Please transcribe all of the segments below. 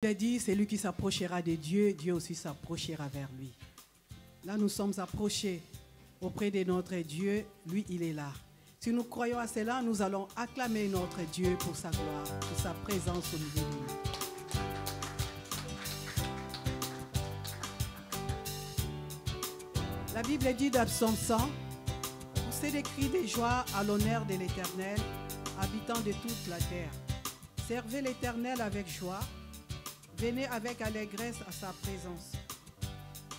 Il dit, c'est lui qui s'approchera de Dieu, Dieu aussi s'approchera vers lui. Là, nous sommes approchés auprès de notre Dieu, lui, il est là. Si nous croyons à cela, nous allons acclamer notre Dieu pour sa gloire, pour sa présence au milieu de nous. La Bible dit dans Psaume 100, poussez des cris de joie à l'honneur de l'Éternel, habitant de toute la terre. Servez l'Éternel avec joie, venez avec allégresse à sa présence.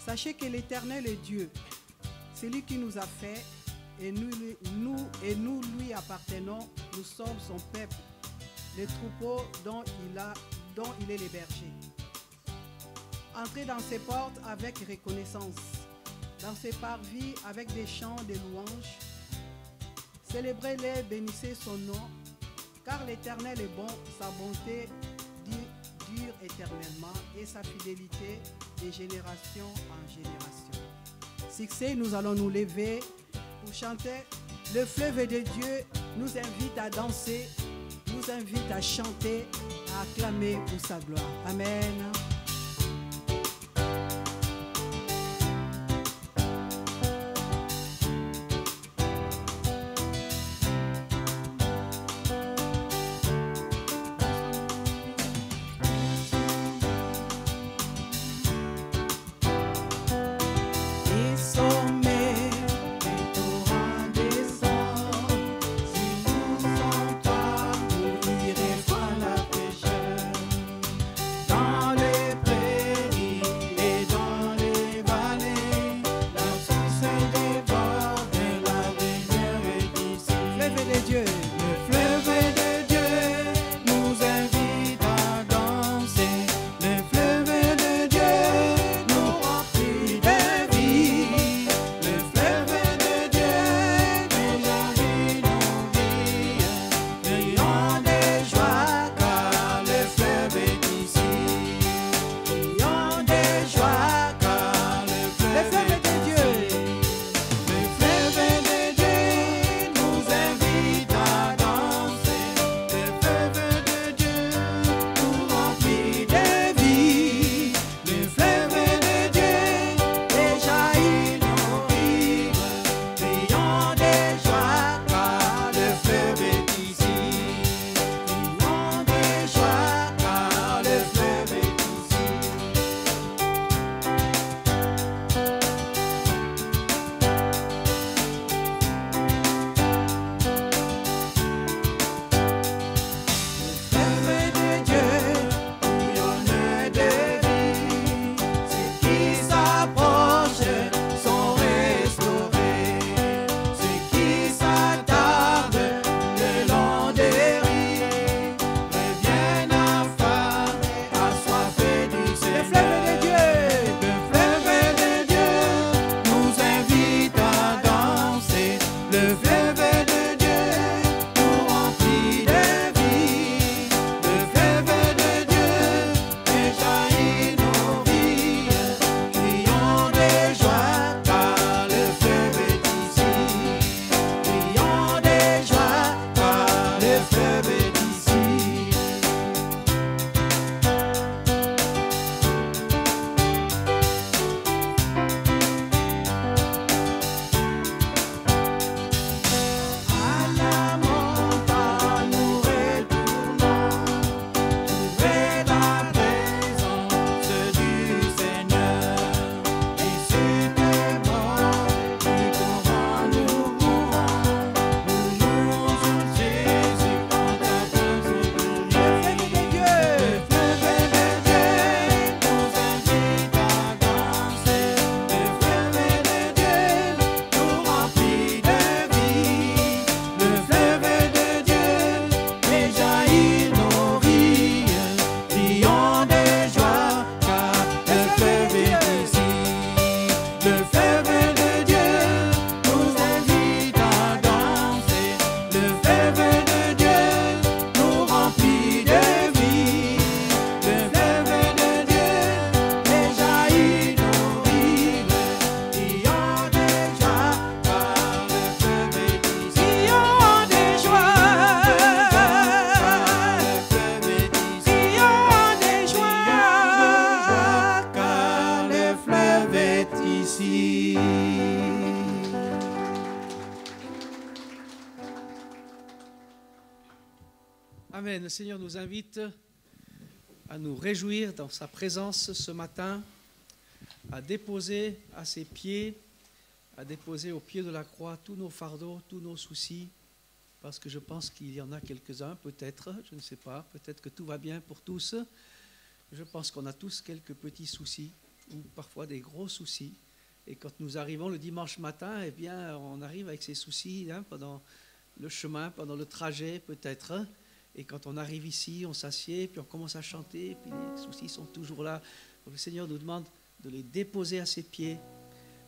Sachez que l'Éternel est Dieu, c'est lui qui nous a fait, et nous lui appartenons, nous sommes son peuple, les troupeaux dont il est le berger. Entrez dans ses portes avec reconnaissance, dans ses parvis avec des chants de louanges. Célébrez-les, bénissez son nom, car l'Éternel est bon, sa bonté dure éternellement et sa fidélité de génération en génération. Succès, nous allons nous lever pour chanter. Le fleuve de Dieu nous invite à danser, nous invite à chanter, à acclamer pour sa gloire. Amen. Dans les Amen. Le Seigneur nous invite à nous réjouir dans sa présence ce matin, à déposer à ses pieds, à déposer au pied de la croix tous nos fardeaux, tous nos soucis, parce que je pense qu'il y en a quelques-uns, peut-être, je ne sais pas, peut-être que tout va bien pour tous. Je pense qu'on a tous quelques petits soucis, ou parfois des gros soucis. Et quand nous arrivons le dimanche matin, eh bien, on arrive avec ces soucis pendant le chemin, pendant le trajet peut-être. Et quand on arrive ici, on s'assied, puis on commence à chanter, puis les soucis sont toujours là. Donc le Seigneur nous demande de les déposer à ses pieds,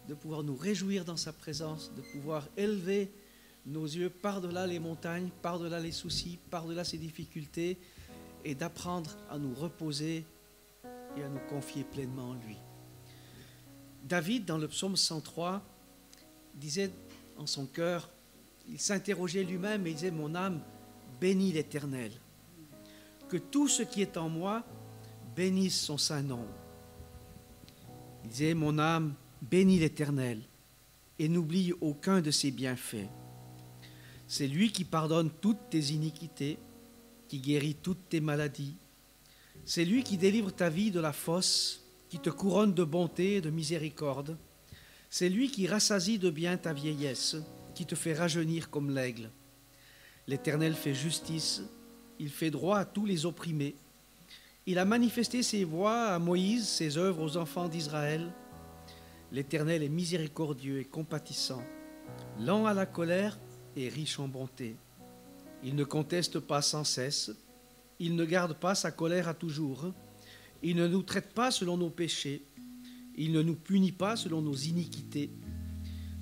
de pouvoir nous réjouir dans sa présence, de pouvoir élever nos yeux par-delà les montagnes, par-delà les soucis, par-delà ces difficultés, et d'apprendre à nous reposer et à nous confier pleinement en lui. David, dans le psaume 103, disait en son cœur, il s'interrogeait lui-même et il disait « Mon âme bénit l'Éternel. Que tout ce qui est en moi bénisse son saint nom. » Il disait « Mon âme bénit l'Éternel et n'oublie aucun de ses bienfaits. C'est lui qui pardonne toutes tes iniquités, qui guérit toutes tes maladies. C'est lui qui délivre ta vie de la fosse, qui te couronne de bonté et de miséricorde. C'est lui qui rassasie de bien ta vieillesse, qui te fait rajeunir comme l'aigle. L'Éternel fait justice, il fait droit à tous les opprimés. Il a manifesté ses voies à Moïse, ses œuvres aux enfants d'Israël. L'Éternel est miséricordieux et compatissant, lent à la colère et riche en bonté. Il ne conteste pas sans cesse, il ne garde pas sa colère à toujours, il ne nous traite pas selon nos péchés, il ne nous punit pas selon nos iniquités.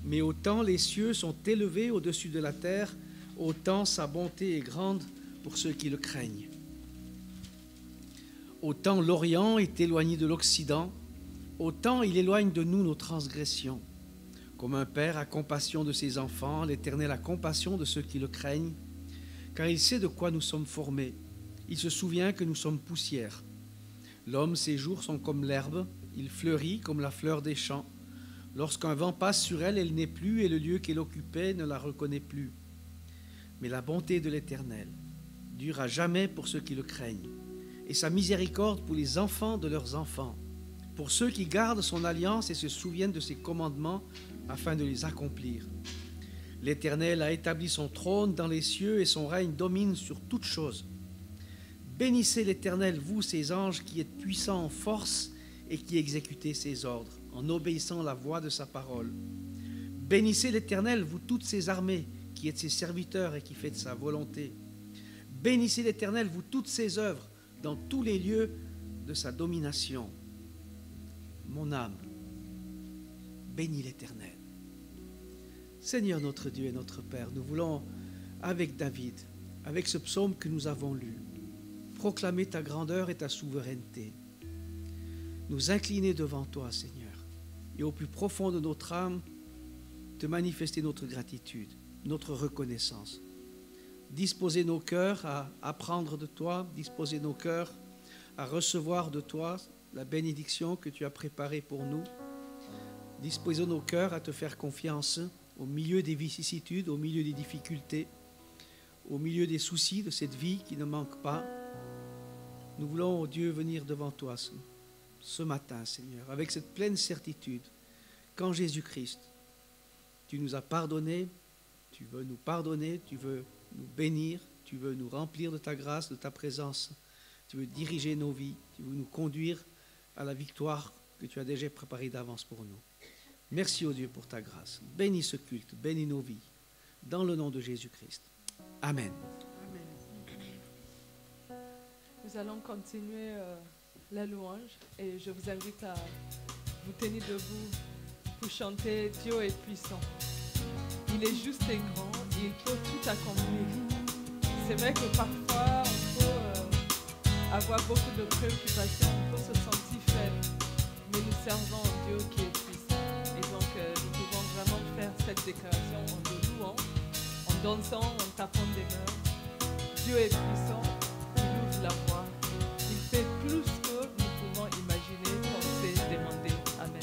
Mais autant les cieux sont élevés au-dessus de la terre, autant sa bonté est grande pour ceux qui le craignent. Autant l'Orient est éloigné de l'Occident, autant il éloigne de nous nos transgressions. Comme un père a compassion de ses enfants, l'Éternel a compassion de ceux qui le craignent, car il sait de quoi nous sommes formés. Il se souvient que nous sommes poussière. L'homme, ses jours sont comme l'herbe, il fleurit comme la fleur des champs. Lorsqu'un vent passe sur elle, elle n'est plus, et le lieu qu'elle occupait ne la reconnaît plus. Mais la bonté de l'Éternel dure à jamais pour ceux qui le craignent, et sa miséricorde pour les enfants de leurs enfants, pour ceux qui gardent son alliance et se souviennent de ses commandements afin de les accomplir. L'Éternel a établi son trône dans les cieux et son règne domine sur toutes choses. Bénissez l'Éternel, vous, ses anges, qui êtes puissants en force et qui exécutez ses ordres, en obéissant à la voix de sa parole. Bénissez l'Éternel, vous, toutes ses armées, qui êtes ses serviteurs et qui faites sa volonté. Bénissez l'Éternel, vous, toutes ses œuvres, dans tous les lieux de sa domination. Mon âme, bénis l'Éternel. Seigneur notre Dieu et notre Père, nous voulons, avec David, avec ce psaume que nous avons lu, proclamer ta grandeur et ta souveraineté. Nous incliner devant toi, Seigneur, et au plus profond de notre âme, te manifester notre gratitude, notre reconnaissance. Disposer nos cœurs à apprendre de toi, disposer nos cœurs à recevoir de toi la bénédiction que tu as préparée pour nous. Disposer nos cœurs à te faire confiance au milieu des vicissitudes, au milieu des difficultés, au milieu des soucis de cette vie qui ne manque pas. Nous voulons, oh Dieu, venir devant toi ce matin, Seigneur, avec cette pleine certitude qu'en Jésus-Christ, tu nous as pardonné, tu veux nous pardonner, tu veux nous bénir, tu veux nous remplir de ta grâce, de ta présence, tu veux diriger nos vies, tu veux nous conduire à la victoire que tu as déjà préparée d'avance pour nous. Merci, ô Dieu, pour ta grâce. Bénis ce culte, bénis nos vies, dans le nom de Jésus-Christ. Amen. Nous allons continuer la louange et je vous invite à vous tenir debout pour chanter « Dieu est puissant ». Il est juste et grand, il peut tout accomplir. C'est vrai que parfois on peut avoir beaucoup de préoccupations, on peut se sentir faible, mais nous servons un Dieu qui est puissant. Et donc nous pouvons vraiment faire cette déclaration en le louant, en dansant, en tapant des mains. Dieu est puissant, il ouvre la voie, il fait plus que nous pouvons imaginer, penser, demander. Amen.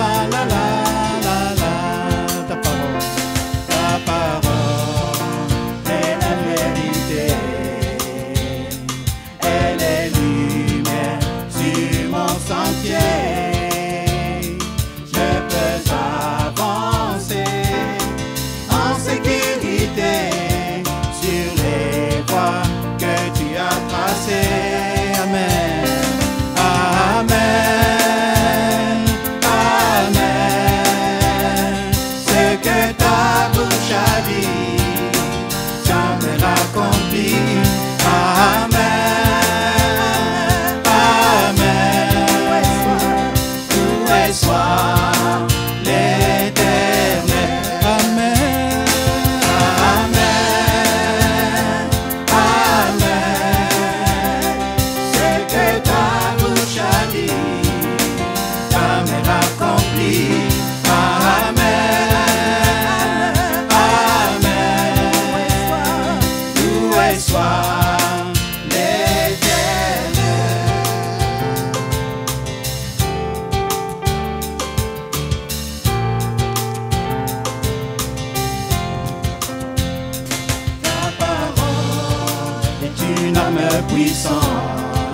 Tout-Puissant,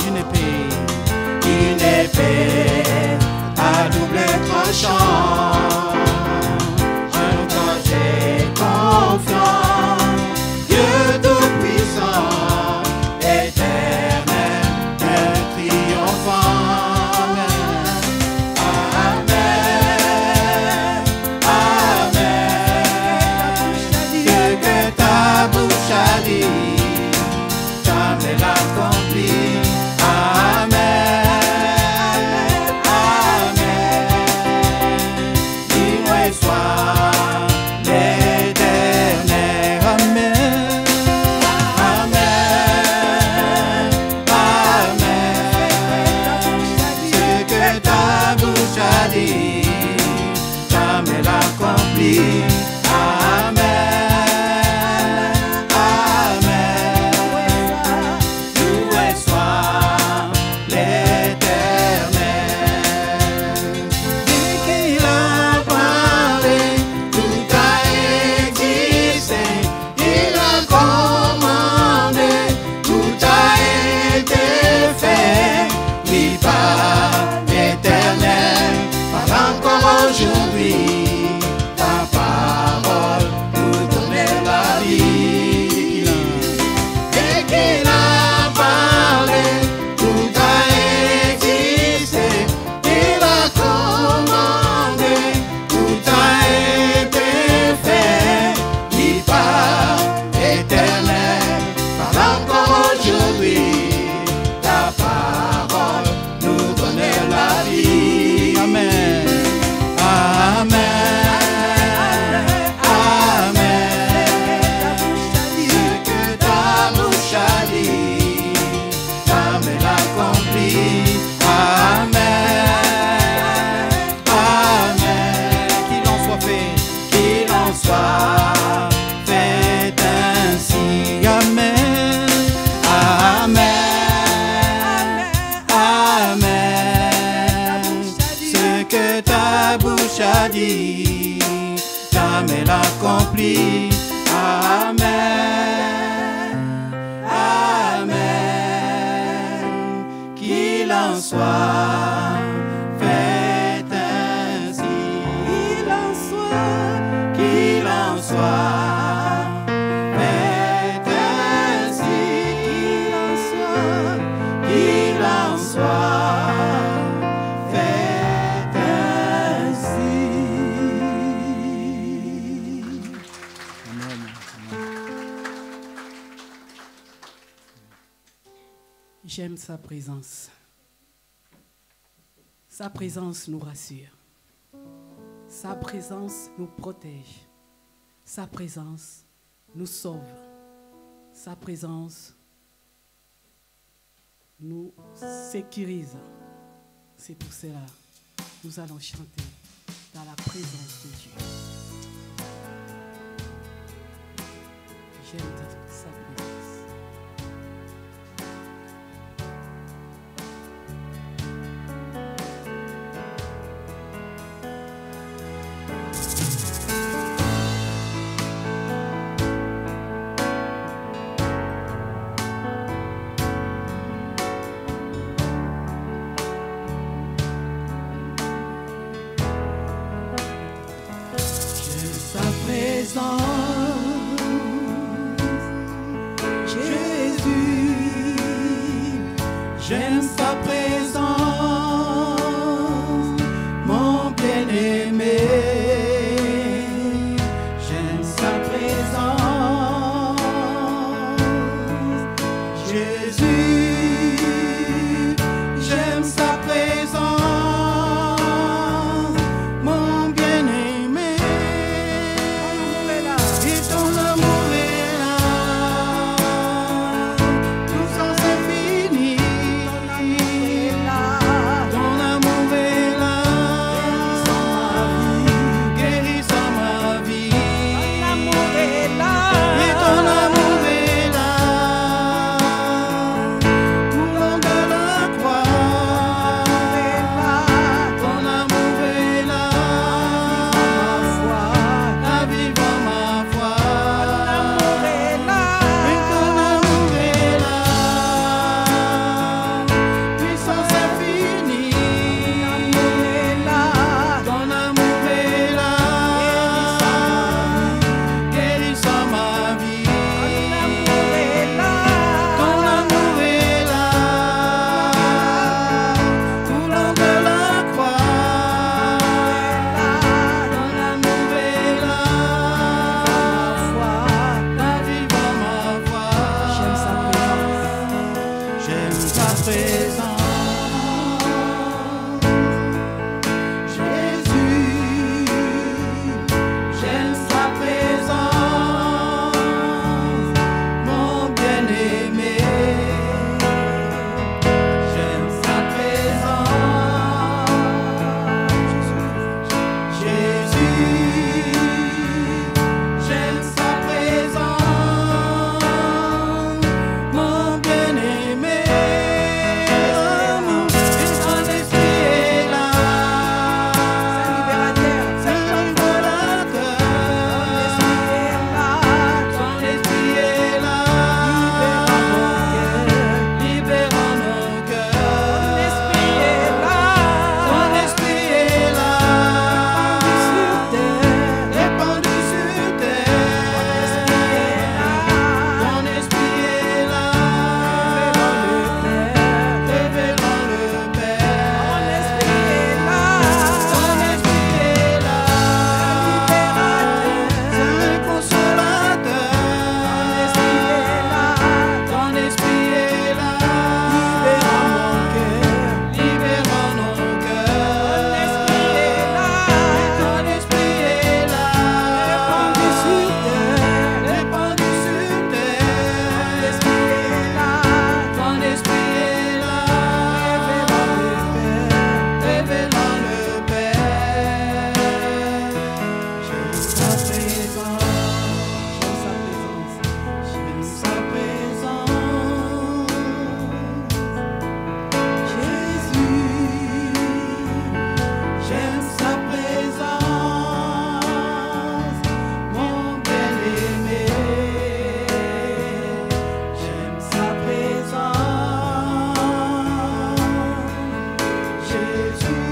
une épée à double tranchant. Quand j'ai confiance, Dieu Tout-Puissant, éternel, triomphant. Amen, Amen. Ce que ta bouche a dit, jamais l'accompli. Amen, Amen. Dis-moi sois l'éternel. Amen, Amen, Amen. Ce que ta bouche a dit, jamais l'accompli. Amen, Amen. Loué soit l'Éternel. Dès qu'il a parlé, tout a existé. Il a commandé, tout a été fait. Oui, par l'Éternel, par encore aujourd'hui, ta parole nous donnait la vie. Dès qu'il a parlé, tout a existé. Il a commandé, tout a été fait. Oui, par l'Éternel, par encore aujourd'hui, ta parole nous donnait la vie. Amen, Amen, Amen. Ce que ta bouche a dit, jamais l'accompli. Amen, Amen. Qu'il en soit fait, qu'il en soit fait ainsi. Amen, Amen, Amen. Ce que ta bouche a dit, jamais l'accompli. Amen, Amen. Qu'il en soit fait ainsi. Qu'il en soit fait ainsi. Qu'il en soit fait ainsi. Amen. J'aime sa présence. Sa présence nous rassure. Sa présence nous protège. Sa présence nous sauve. Sa présence nous sécurise. C'est pour cela que nous allons chanter dans la présence de Dieu. J'aime sa présence. J'aime sa présence, mon bien-aimé. J'aime sa présence, Jésus. J'aime sa présence, mon bien-aimé. Et ton amour est là, tout sans infini. présence. Jésus, j'aime sa présence, mon bien-aimé. J'aime sa présence. Jésus, j'aime sa présence, mon bien-aimé. Et son esprit est là, Saint libérateur, son esprit est là, libérant nos cœurs. Son esprit est là, répandu sur terre. Son esprit est là, révélant le Père. Son esprit est là, Saint consolateur. Ton esprit est là, libérant nos cœurs. Ton esprit est là, répandu sur terre. Ton esprit est là, révélant le Père. J'aime sa présence. J'aime sa présence. Jésus, j'aime sa présence, mon bien-aimé. J'aime sa présence. Jésus,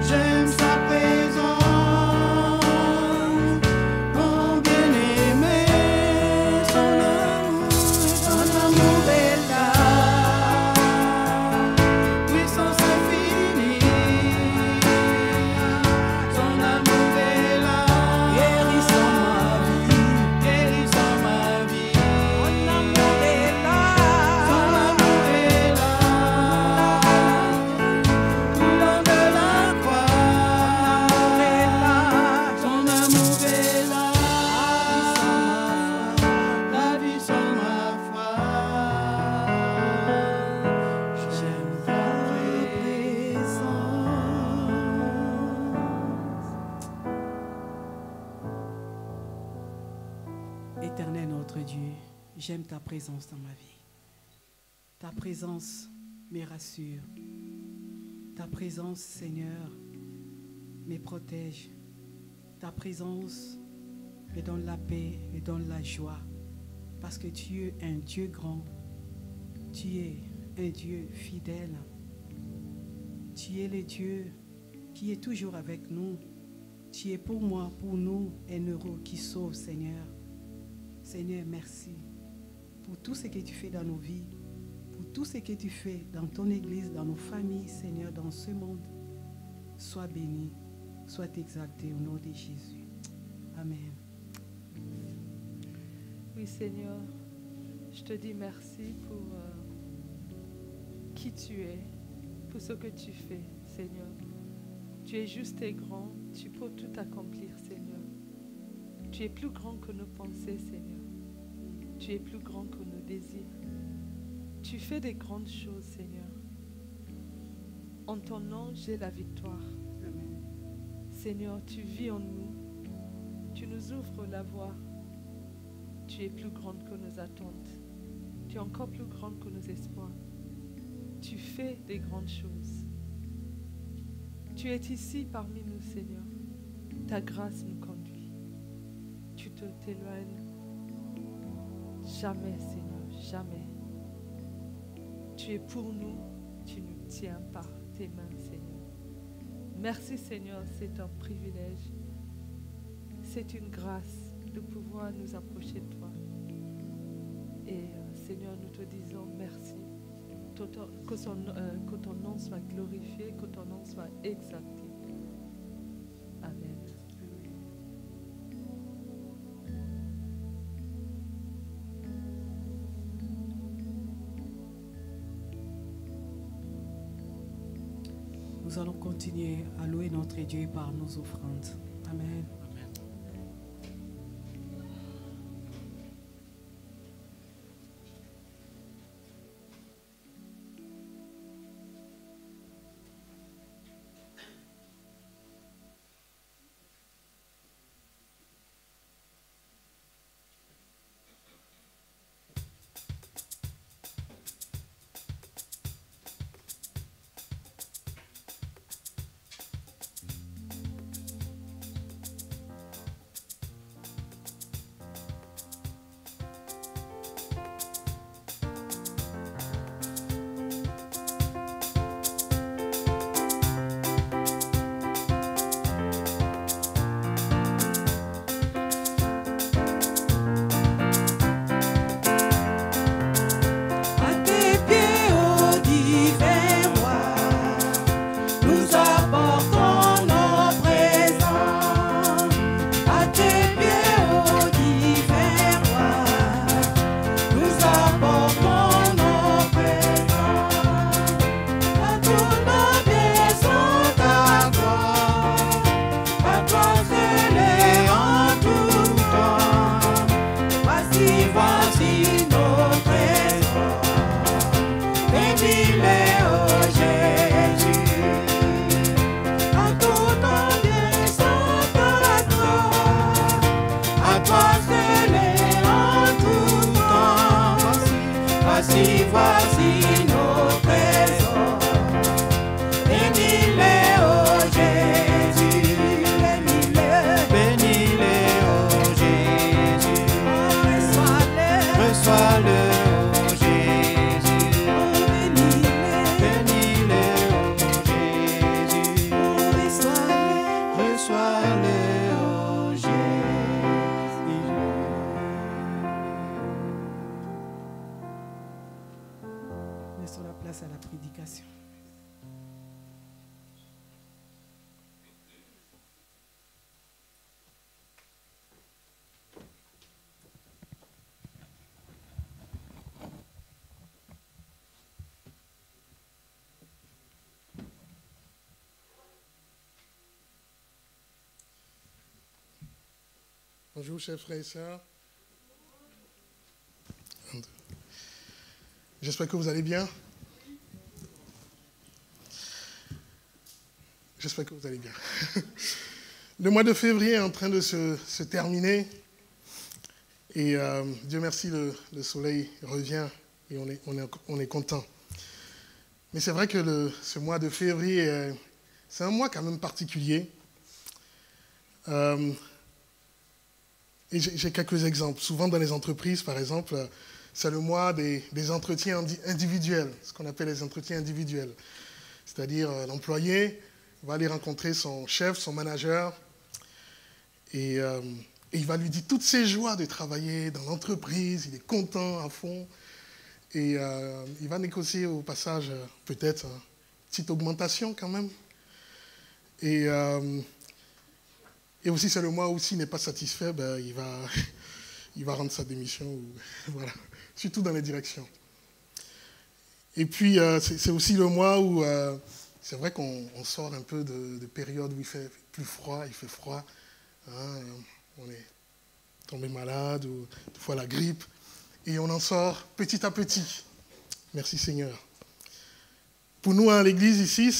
j'aime sa présence, mon bien-aimé. Son amour est là, puissance infinie. Son amour est là, guérissant ma vie. Son amour est là, tout long de la croix. Son amour est là, la vie sans ma foi. J'aime ta présence. Éternel notre Dieu, j'aime ta présence dans ma vie. Ta présence me rassure. Ta présence, Seigneur, me protège. Ta présence me donne la paix, me donne la joie. Parce que tu es un Dieu grand. Tu es un Dieu fidèle. Tu es le Dieu qui est toujours avec nous. Tu es pour moi, pour nous, un héros qui sauve, Seigneur. Seigneur, merci pour tout ce que tu fais dans nos vies, pour tout ce que tu fais dans ton église, dans nos familles, Seigneur, dans ce monde. Sois béni, sois exalté au nom de Jésus. Amen. Oui, Seigneur, je te dis merci pour qui tu es, pour ce que tu fais, Seigneur. Tu es juste et grand, tu peux tout accomplir, Seigneur. Tu es plus grand que nos pensées, Seigneur. Tu es plus grand que nos désirs. Tu fais des grandes choses, Seigneur. En ton nom, j'ai la victoire. Amen. Seigneur, tu vis en nous. Tu nous ouvres la voie. Tu es plus grande que nos attentes. Tu es encore plus grande que nos espoirs. Tu fais des grandes choses. Tu es ici parmi nous, Seigneur. Ta grâce nous conduit. Tu te t'éloignes jamais, Seigneur, jamais. Tu es pour nous, tu nous tiens par tes mains, Seigneur. Merci, Seigneur, c'est un privilège. C'est une grâce de pouvoir nous approcher de toi. Et Seigneur, nous te disons merci. Que ton nom soit glorifié, que ton nom soit exalté. Amen. nous allons continuer à louer notre Dieu par nos offrandes. Amen. Laissons la place à la prédication. Bonjour, chers frères et sœurs. J'espère que vous allez bien. J'espère que vous allez bien. Le mois de février est en train de se terminer. Et Dieu merci, le soleil revient et on est content. Mais c'est vrai que ce mois de février, c'est un mois quand même particulier. Et j'ai quelques exemples. Souvent dans les entreprises, par exemple, c'est le mois des entretiens individuels, ce qu'on appelle les entretiens individuels. C'est-à-dire l'employé va aller rencontrer son chef, son manager, et il va lui dire toutes ses joies de travailler dans l'entreprise, il est content à fond, et il va négocier au passage peut-être une petite augmentation quand même. Et aussi, c'est le mois où s'il n'est pas satisfait, ben, il va rendre sa démission. Voilà. Surtout dans les directions. Et puis, c'est aussi le mois où c'est vrai qu'on sort un peu de périodes où il fait plus froid, il fait froid. Hein, on est tombé malade, ou des fois la grippe. Et on en sort petit à petit. Merci Seigneur. Pour nous, à l'église ici,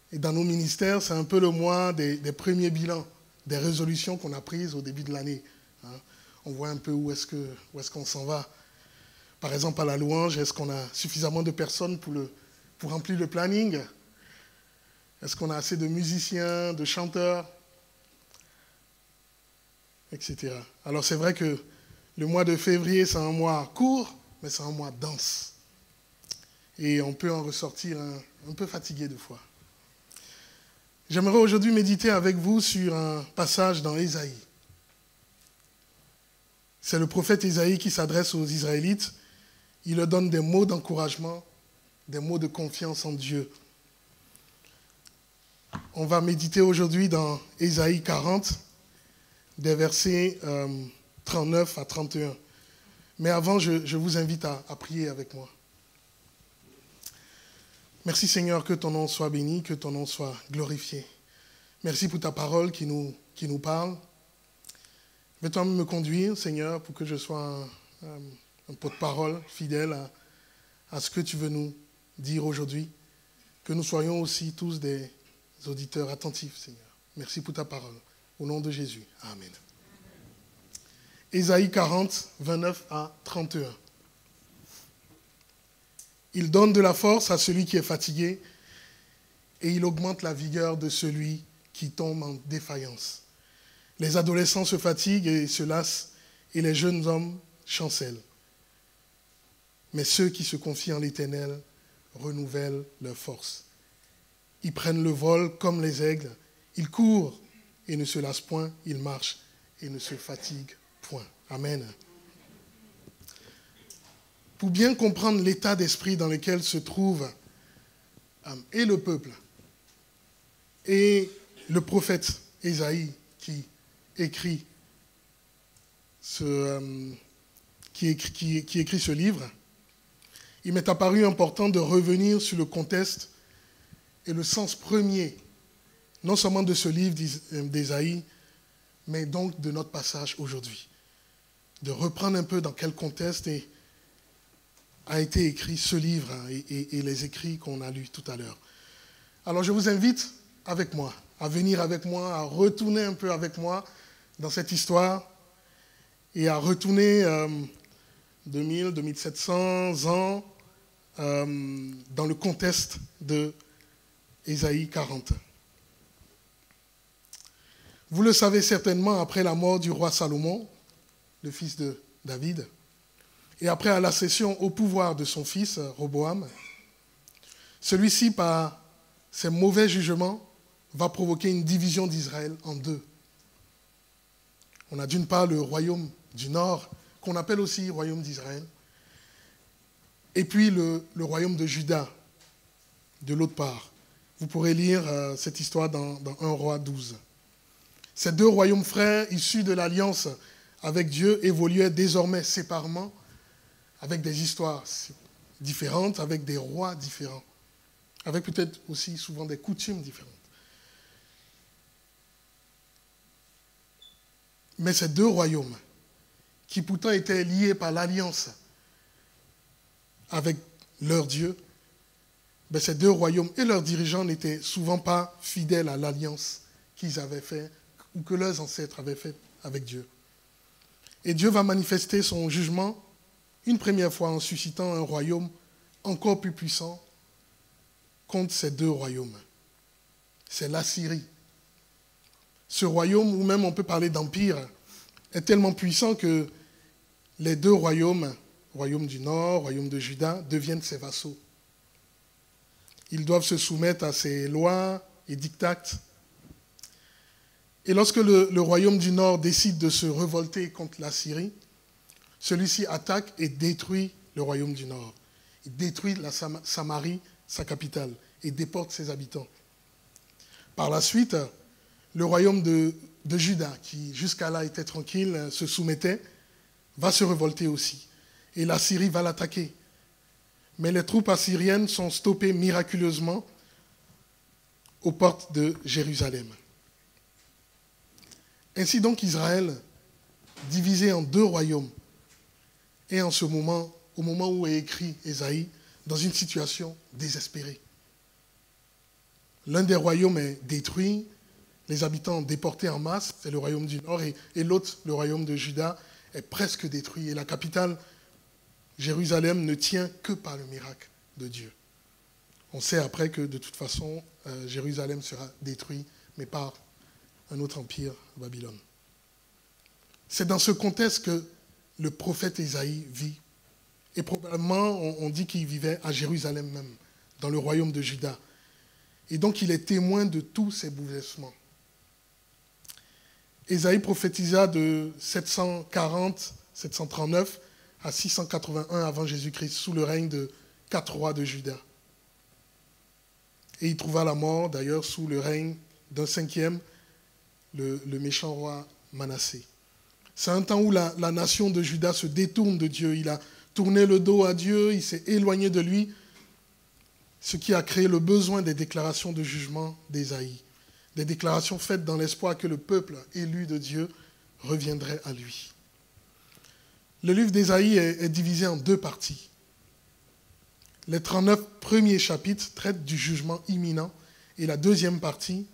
et dans nos ministères, c'est un peu le mois des premiers bilans, des résolutions qu'on a prises au début de l'année. Hein. On voit un peu où est-ce qu'on s'en va. Par exemple, à la louange, est-ce qu'on a suffisamment de personnes pour remplir le planning? Est-ce qu'on a assez de musiciens, de chanteurs, etc. Alors c'est vrai que le mois de février, c'est un mois court, mais c'est un mois dense. Et on peut en ressortir un peu fatigué des fois. J'aimerais aujourd'hui méditer avec vous sur un passage dans Ésaïe. C'est le prophète Ésaïe qui s'adresse aux Israélites. Il leur donne des mots d'encouragement, des mots de confiance en Dieu. On va méditer aujourd'hui dans Ésaïe 40, des versets 39 à 31. Mais avant, je vous invite à prier avec moi. Merci Seigneur, que ton nom soit béni, que ton nom soit glorifié. Merci pour ta parole qui nous parle. Vais-toi me conduire, Seigneur, pour que je sois un porte-parole fidèle à ce que tu veux nous dire aujourd'hui. Que nous soyons aussi tous des auditeurs attentifs, Seigneur. Merci pour ta parole. Au nom de Jésus. Amen. Ésaïe 40, 29 à 31. Il donne de la force à celui qui est fatigué et il augmente la vigueur de celui qui tombe en défaillance. Les adolescents se fatiguent et se lassent et les jeunes hommes chancellent. Mais ceux qui se confient en l'Éternel renouvellent leur force. Ils prennent le vol comme les aigles, ils courent et ne se lassent point, ils marchent et ne se fatiguent point. Amen. Pour bien comprendre l'état d'esprit dans lequel se trouve et le peuple et le prophète Ésaïe qui écrit ce livre, il m'est apparu important de revenir sur le contexte et le sens premier, non seulement de ce livre d'Ésaïe, mais donc de notre passage aujourd'hui. De reprendre un peu dans quel contexte a été écrit ce livre et les écrits qu'on a lus tout à l'heure. Alors je vous invite avec moi, à venir avec moi, à retourner un peu avec moi dans cette histoire et à retourner 2000, 2700 ans dans le contexte de Ésaïe 40. Vous le savez certainement, après la mort du roi Salomon, le fils de David, et après la cession au pouvoir de son fils, Roboam, celui-ci, par ses mauvais jugements, va provoquer une division d'Israël en deux. On a d'une part le royaume du Nord, qu'on appelle aussi royaume d'Israël, et puis le royaume de Juda, de l'autre part. Vous pourrez lire cette histoire dans 1 Roi 12. Ces deux royaumes frères, issus de l'alliance avec Dieu, évoluaient désormais séparément, avec des histoires différentes, avec des rois différents, avec peut-être aussi souvent des coutumes différentes. Mais ces deux royaumes, qui pourtant étaient liés par l'alliance avec leur Dieu, mais ces deux royaumes et leurs dirigeants n'étaient souvent pas fidèles à l'alliance qu'ils avaient faite ou que leurs ancêtres avaient faite avec Dieu. Et Dieu va manifester son jugement une première fois en suscitant un royaume encore plus puissant contre ces deux royaumes. C'est l'Assyrie. Ce royaume, ou même on peut parler d'empire, est tellement puissant que les deux royaumes, royaume du Nord, royaume de Juda, deviennent ses vassaux. Ils doivent se soumettre à ses lois et diktats. Et lorsque le royaume du Nord décide de se révolter contre l'Assyrie, celui-ci attaque et détruit le royaume du Nord. Il détruit la Samarie, sa capitale, et déporte ses habitants. Par la suite, le royaume de Juda, qui jusqu'à là était tranquille, se soumettait, va se révolter aussi. Et l'Assyrie va l'attaquer. Mais les troupes assyriennes sont stoppées miraculeusement aux portes de Jérusalem. Ainsi donc Israël, divisé en deux royaumes, est en ce moment, au moment où est écrit Ésaïe, dans une situation désespérée. L'un des royaumes est détruit, les habitants déportés en masse, c'est le royaume du Nord, et l'autre, le royaume de Juda, est presque détruit. Et la capitale, Jérusalem, ne tient que par le miracle de Dieu. On sait après que de toute façon, Jérusalem sera détruit, mais par un autre empire, Babylone. C'est dans ce contexte que le prophète Ésaïe vit. Et probablement, on dit qu'il vivait à Jérusalem même, dans le royaume de Juda. Et donc, il est témoin de tous ces bouleversements. Ésaïe prophétisa de 740, 739 à 681 avant Jésus-Christ, sous le règne de 4 rois de Juda. Et il trouva la mort, d'ailleurs, sous le règne d'un 5e, le méchant roi Manassé. C'est un temps où la nation de Juda se détourne de Dieu. Il a tourné le dos à Dieu, il s'est éloigné de lui. ce qui a créé le besoin des déclarations de jugement d'Ésaïe, des déclarations faites dans l'espoir que le peuple élu de Dieu reviendrait à lui. Le livre d'Ésaïe est divisé en 2 parties. Les 39 premiers chapitres traitent du jugement imminent et la deuxième partie,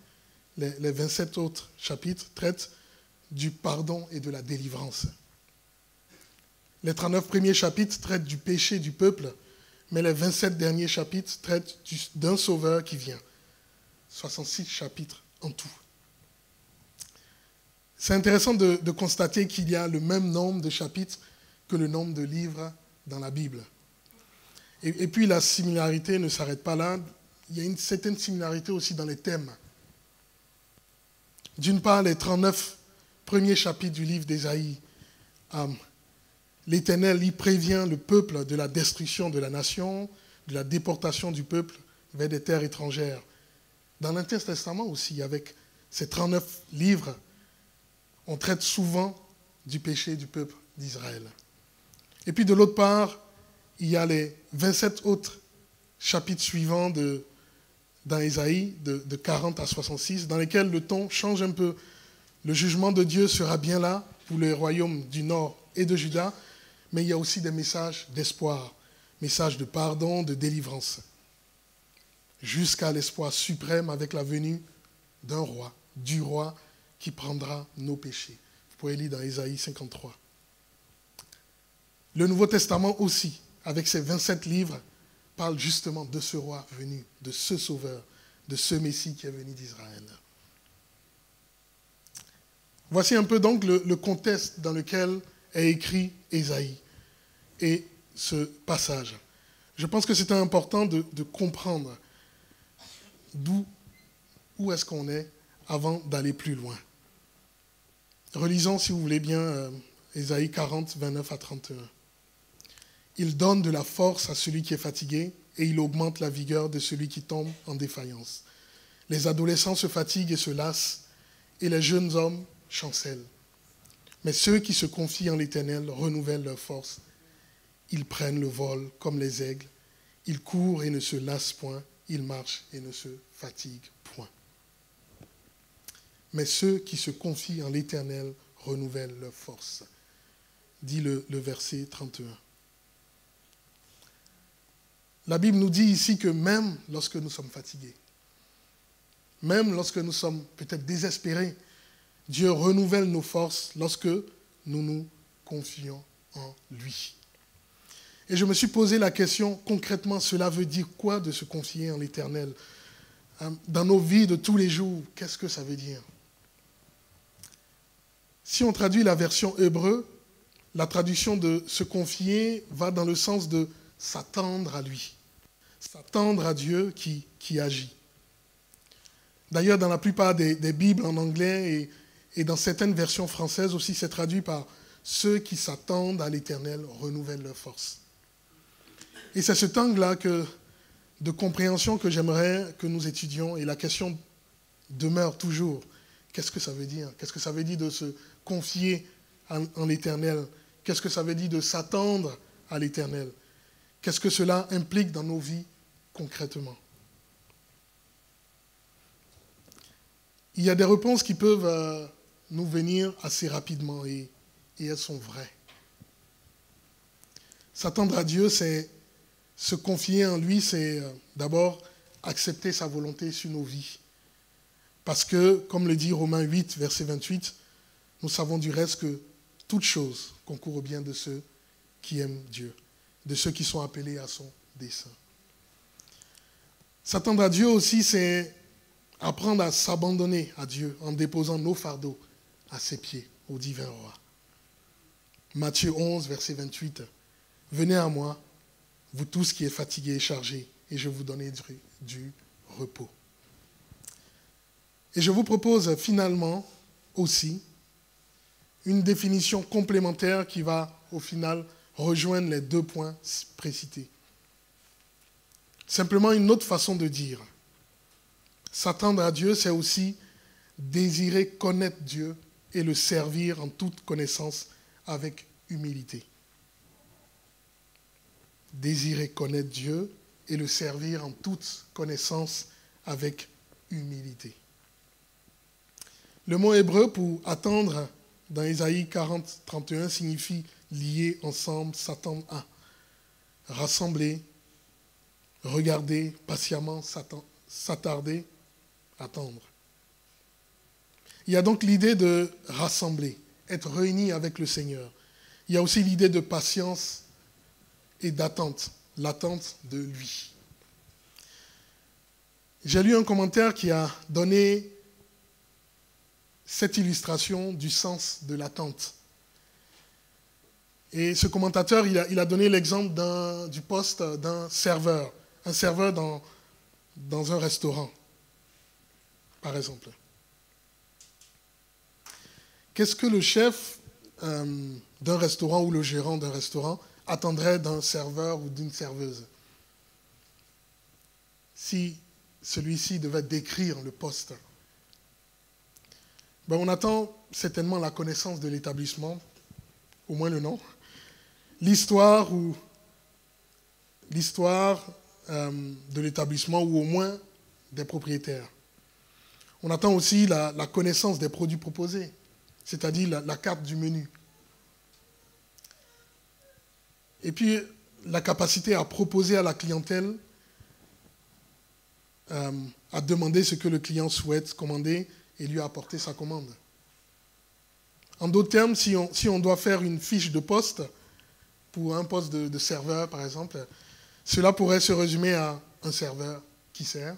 les 27 autres chapitres, traitent du pardon et de la délivrance. Les 39 premiers chapitres traitent du péché du peuple, mais les 27 derniers chapitres traitent d'un sauveur qui vient. 66 chapitres en tout. C'est intéressant de constater qu'il y a le même nombre de chapitres que le nombre de livres dans la Bible. Et puis la similarité ne s'arrête pas là. Il y a une certaine similarité aussi dans les thèmes. D'une part, les 39 premiers chapitres du livre d'Ésaïe, l'Éternel y prévient le peuple de la destruction de la nation, de la déportation du peuple vers des terres étrangères. Dans l'Ancien Testament aussi, avec ces 39 livres, on traite souvent du péché du peuple d'Israël. Et puis de l'autre part, il y a les 27 autres chapitres suivants dans Ésaïe, de 40 à 66, dans lesquels le ton change un peu. Le jugement de Dieu sera bien là pour les royaumes du Nord et de Juda, mais il y a aussi des messages d'espoir, messages de pardon, de délivrance, jusqu'à l'espoir suprême avec la venue d'un roi, du roi qui prendra nos péchés. Vous pouvez lire dans Ésaïe 53. Le Nouveau Testament aussi, avec ses 27 livres, parle justement de ce roi venu, de ce sauveur, de ce Messie qui est venu d'Israël. Voici un peu donc le contexte dans lequel est écrit Ésaïe et ce passage. Je pense que c'est important de comprendre où est-ce qu'on est avant d'aller plus loin. Relisons, si vous voulez bien, Ésaïe 40, 29 à 31. Il donne de la force à celui qui est fatigué et il augmente la vigueur de celui qui tombe en défaillance. Les adolescents se fatiguent et se lassent et les jeunes hommes chancellent. Mais ceux qui se confient en l'Éternel renouvellent leur force. Ils prennent le vol comme les aigles. Ils courent et ne se lassent point. Ils marchent et ne se fatiguent point. Mais ceux qui se confient en l'Éternel renouvellent leur force. Dit le verset 31. La Bible nous dit ici que même lorsque nous sommes fatigués, même lorsque nous sommes peut-être désespérés, Dieu renouvelle nos forces lorsque nous nous confions en lui. Et je me suis posé la question, concrètement, cela veut dire quoi de se confier en l'Éternel? Dans nos vies de tous les jours, qu'est-ce que ça veut dire? Si on traduit la version hébreu, la traduction de se confier va dans le sens de s'attendre à lui, s'attendre à Dieu qui agit. D'ailleurs, dans la plupart des Bibles en anglais et dans certaines versions françaises aussi, c'est traduit par « ceux qui s'attendent à l'Éternel renouvellent leur force ». Et c'est cet angle-là de compréhension que j'aimerais que nous étudions, et la question demeure toujours. Qu'est-ce que ça veut dire? Qu'est-ce que ça veut dire de se confier en l'Éternel? Qu'est-ce que ça veut dire de s'attendre à l'Éternel? Qu'est-ce que cela implique dans nos vies concrètement? Il y a des réponses qui peuvent nous venir assez rapidement et elles sont vraies. S'attendre à Dieu, c'est se confier en lui, c'est d'abord accepter sa volonté sur nos vies. Parce que, comme le dit Romains 8, verset 28, nous savons du reste que toute chose concourt au bien de ceux qui aiment Dieu, de ceux qui sont appelés à son dessein. S'attendre à Dieu aussi, c'est apprendre à s'abandonner à Dieu en déposant nos fardeaux à ses pieds, au divin roi. Matthieu 11, verset 28. « Venez à moi, vous tous qui êtes fatigués et chargés, et je vous donnerai du repos. » Et je vous propose finalement aussi une définition complémentaire qui va au final rejoindre les 2 points précités. Simplement une autre façon de dire. S'attendre à Dieu, c'est aussi désirer connaître Dieu et le servir en toute connaissance avec humilité. Désirer connaître Dieu et le servir en toute connaissance avec humilité. Le mot hébreu pour attendre dans Ésaïe 40, 31 signifie lier ensemble, s'attendre à, rassembler, regarder patiemment, s'attarder, attendre. Il y a donc l'idée de rassembler, être réunis avec le Seigneur. Il y a aussi l'idée de patience et d'attente, l'attente de lui. J'ai lu un commentaire qui a donné cette illustration du sens de l'attente. Et ce commentateur, il a donné l'exemple du poste d'un serveur. Un serveur dans un restaurant, par exemple. Qu'est-ce que le chef d'un restaurant ou le gérant d'un restaurant attendrait d'un serveur ou d'une serveuse? Si celui-ci devait décrire le poste, on attend certainement la connaissance de l'établissement, au moins le nom, l'histoire de l'établissement ou au moins des propriétaires. On attend aussi la connaissance des produits proposés, c'est-à-dire la carte du menu. Et puis la capacité à proposer à la clientèle, à demander ce que le client souhaite commander et lui apporter sa commande. En d'autres termes, si on doit faire une fiche de poste pour un poste de serveur, par exemple, cela pourrait se résumer à un serveur qui sert,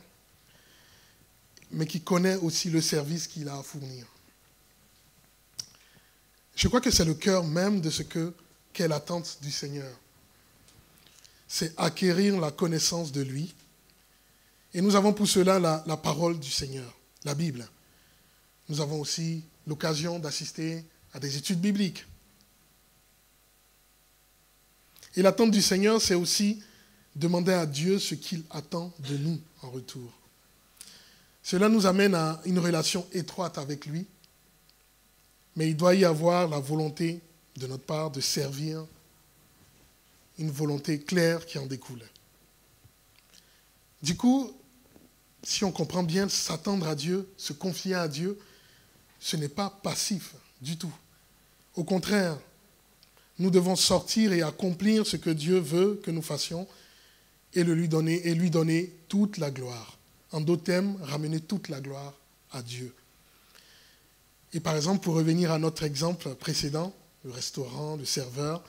mais qui connaît aussi le service qu'il a à fournir. Je crois que c'est le cœur même de ce qu'est l'attente du Seigneur. C'est acquérir la connaissance de lui. Et nous avons pour cela la parole du Seigneur, la Bible. Nous avons aussi l'occasion d'assister à des études bibliques. Et l'attente du Seigneur, c'est aussi demander à Dieu ce qu'il attend de nous en retour. Cela nous amène à une relation étroite avec lui, mais il doit y avoir la volonté de notre part de servir, une volonté claire qui en découle. Du coup, si on comprend bien, s'attendre à Dieu, se confier à Dieu, ce n'est pas passif du tout. Au contraire, nous devons sortir et accomplir ce que Dieu veut que nous fassions et lui donner toute la gloire. En d'autres termes, ramener toute la gloire à Dieu. Et par exemple, pour revenir à notre exemple précédent, le restaurant, le serveur,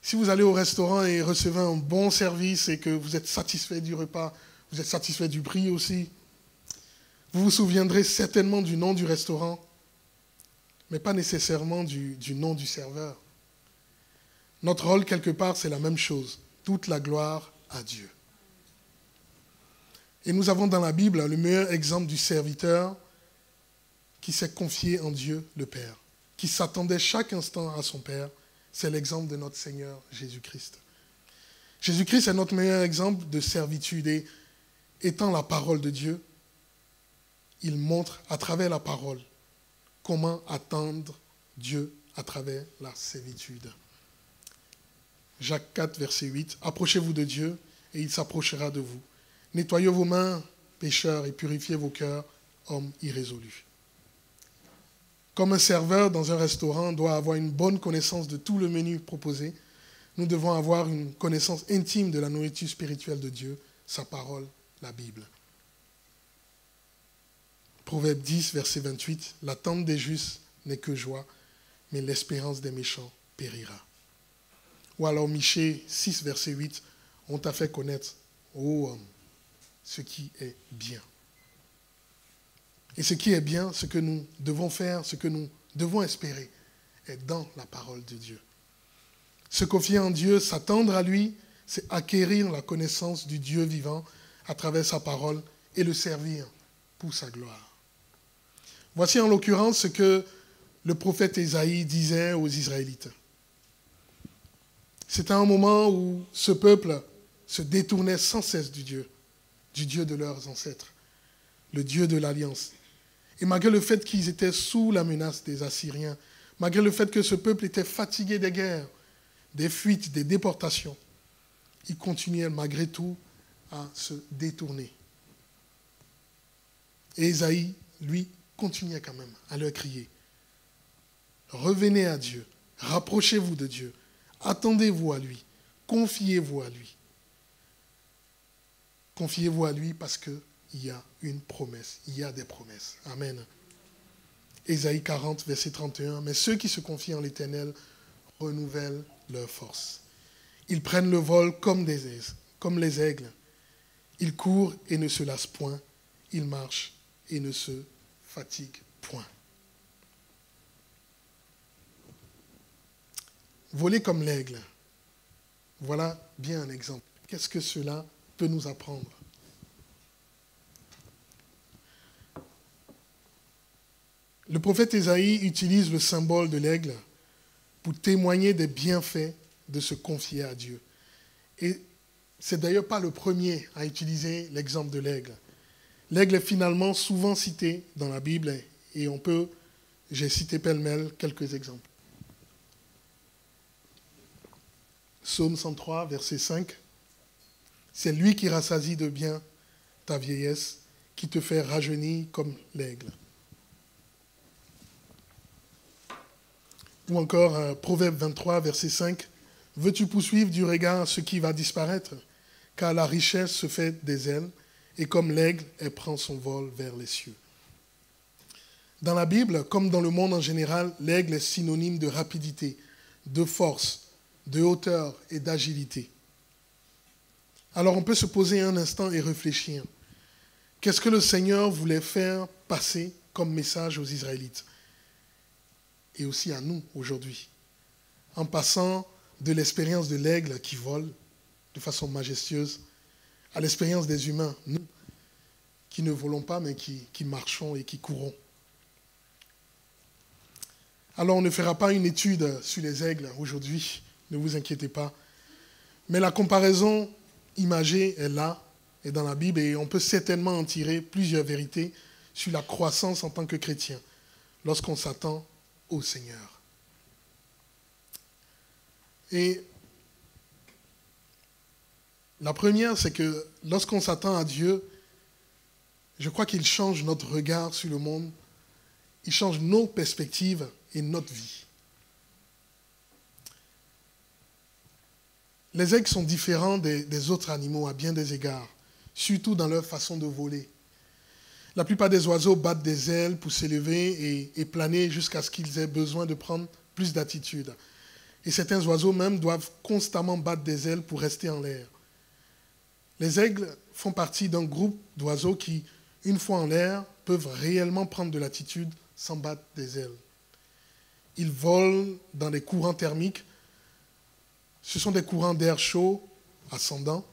si vous allez au restaurant et recevez un bon service et que vous êtes satisfait du repas, vous êtes satisfait du prix aussi, vous vous souviendrez certainement du nom du restaurant, mais pas nécessairement du nom du serveur. Notre rôle, quelque part, c'est la même chose. Toute la gloire à Dieu. Et nous avons dans la Bible le meilleur exemple du serviteur qui s'est confié en Dieu, le Père, qui s'attendait chaque instant à son Père. C'est l'exemple de notre Seigneur Jésus-Christ. Jésus-Christ est notre meilleur exemple de servitude et étant la parole de Dieu, il montre à travers la parole comment attendre Dieu à travers la servitude. Jacques 4, verset 8. « Approchez-vous de Dieu et il s'approchera de vous. Nettoyez vos mains, pécheurs, et purifiez vos cœurs, hommes irrésolus. » Comme un serveur dans un restaurant doit avoir une bonne connaissance de tout le menu proposé, nous devons avoir une connaissance intime de la nourriture spirituelle de Dieu, sa parole, la Bible. Proverbe 10, verset 28. « L'attente des justes n'est que joie, mais l'espérance des méchants périra. » Ou alors Michée 6, verset 8. « On t'a fait connaître, ô homme, ce qui est bien. » Et ce qui est bien, ce que nous devons faire, ce que nous devons espérer, est dans la parole de Dieu. Se confier en Dieu, s'attendre à lui, c'est acquérir la connaissance du Dieu vivant à travers sa parole et le servir pour sa gloire. Voici en l'occurrence ce que le prophète Ésaïe disait aux Israélites. C'était un moment où ce peuple se détournait sans cesse du Dieu de leurs ancêtres, le Dieu de l'Alliance. Et malgré le fait qu'ils étaient sous la menace des Assyriens, malgré le fait que ce peuple était fatigué des guerres, des fuites, des déportations, ils continuaient malgré tout à se détourner. Et Ésaïe, lui, continuait quand même à leur crier. Revenez à Dieu, rapprochez-vous de Dieu, attendez-vous à lui, confiez-vous à lui. Confiez-vous à lui parce qu'il y a une promesse, il y a des promesses. Amen. Ésaïe 40, verset 31. Mais ceux qui se confient en l'Éternel renouvellent leur force. Ils prennent le vol comme les aigles. Ils courent et ne se lassent point. Ils marchent et ne se fatiguent point. Voler comme l'aigle. Voilà bien un exemple. Qu'est-ce que cela peut nous apprendre? Le prophète Ésaïe utilise le symbole de l'aigle pour témoigner des bienfaits de se confier à Dieu. Et c'est d'ailleurs pas le premier à utiliser l'exemple de l'aigle. L'aigle est finalement souvent cité dans la Bible et j'ai cité pêle-mêle quelques exemples. Psaume 103, verset 5. C'est lui qui rassasie de bien ta vieillesse, qui te fait rajeunir comme l'aigle. Ou encore Proverbe 23, verset 5. Veux-tu poursuivre du regard ce qui va disparaître? Car la richesse se fait des ailes, et comme l'aigle, elle prend son vol vers les cieux. Dans la Bible, comme dans le monde en général, l'aigle est synonyme de rapidité, de force, de hauteur et d'agilité. Alors on peut se poser un instant et réfléchir. Qu'est-ce que le Seigneur voulait faire passer comme message aux Israélites? Et aussi à nous aujourd'hui, en passant de l'expérience de l'aigle qui vole de façon majestueuse à l'expérience des humains, nous, qui ne volons pas mais qui marchons et qui courons. Alors on ne fera pas une étude sur les aigles aujourd'hui, ne vous inquiétez pas, mais la comparaison imagée est là, est dans la Bible, et on peut certainement en tirer plusieurs vérités sur la croissance en tant que chrétien, lorsqu'on s'attend au Seigneur. Et la première, c'est que lorsqu'on s'attend à Dieu, je crois qu'il change notre regard sur le monde, il change nos perspectives et notre vie. Les aigles sont différents des autres animaux à bien des égards, surtout dans leur façon de voler. La plupart des oiseaux battent des ailes pour s'élever et planer jusqu'à ce qu'ils aient besoin de prendre plus d'altitude. Et certains oiseaux même doivent constamment battre des ailes pour rester en l'air. Les aigles font partie d'un groupe d'oiseaux qui, une fois en l'air, peuvent réellement prendre de l'altitude sans battre des ailes. Ils volent dans des courants thermiques. Ce sont des courants d'air chaud, ascendants.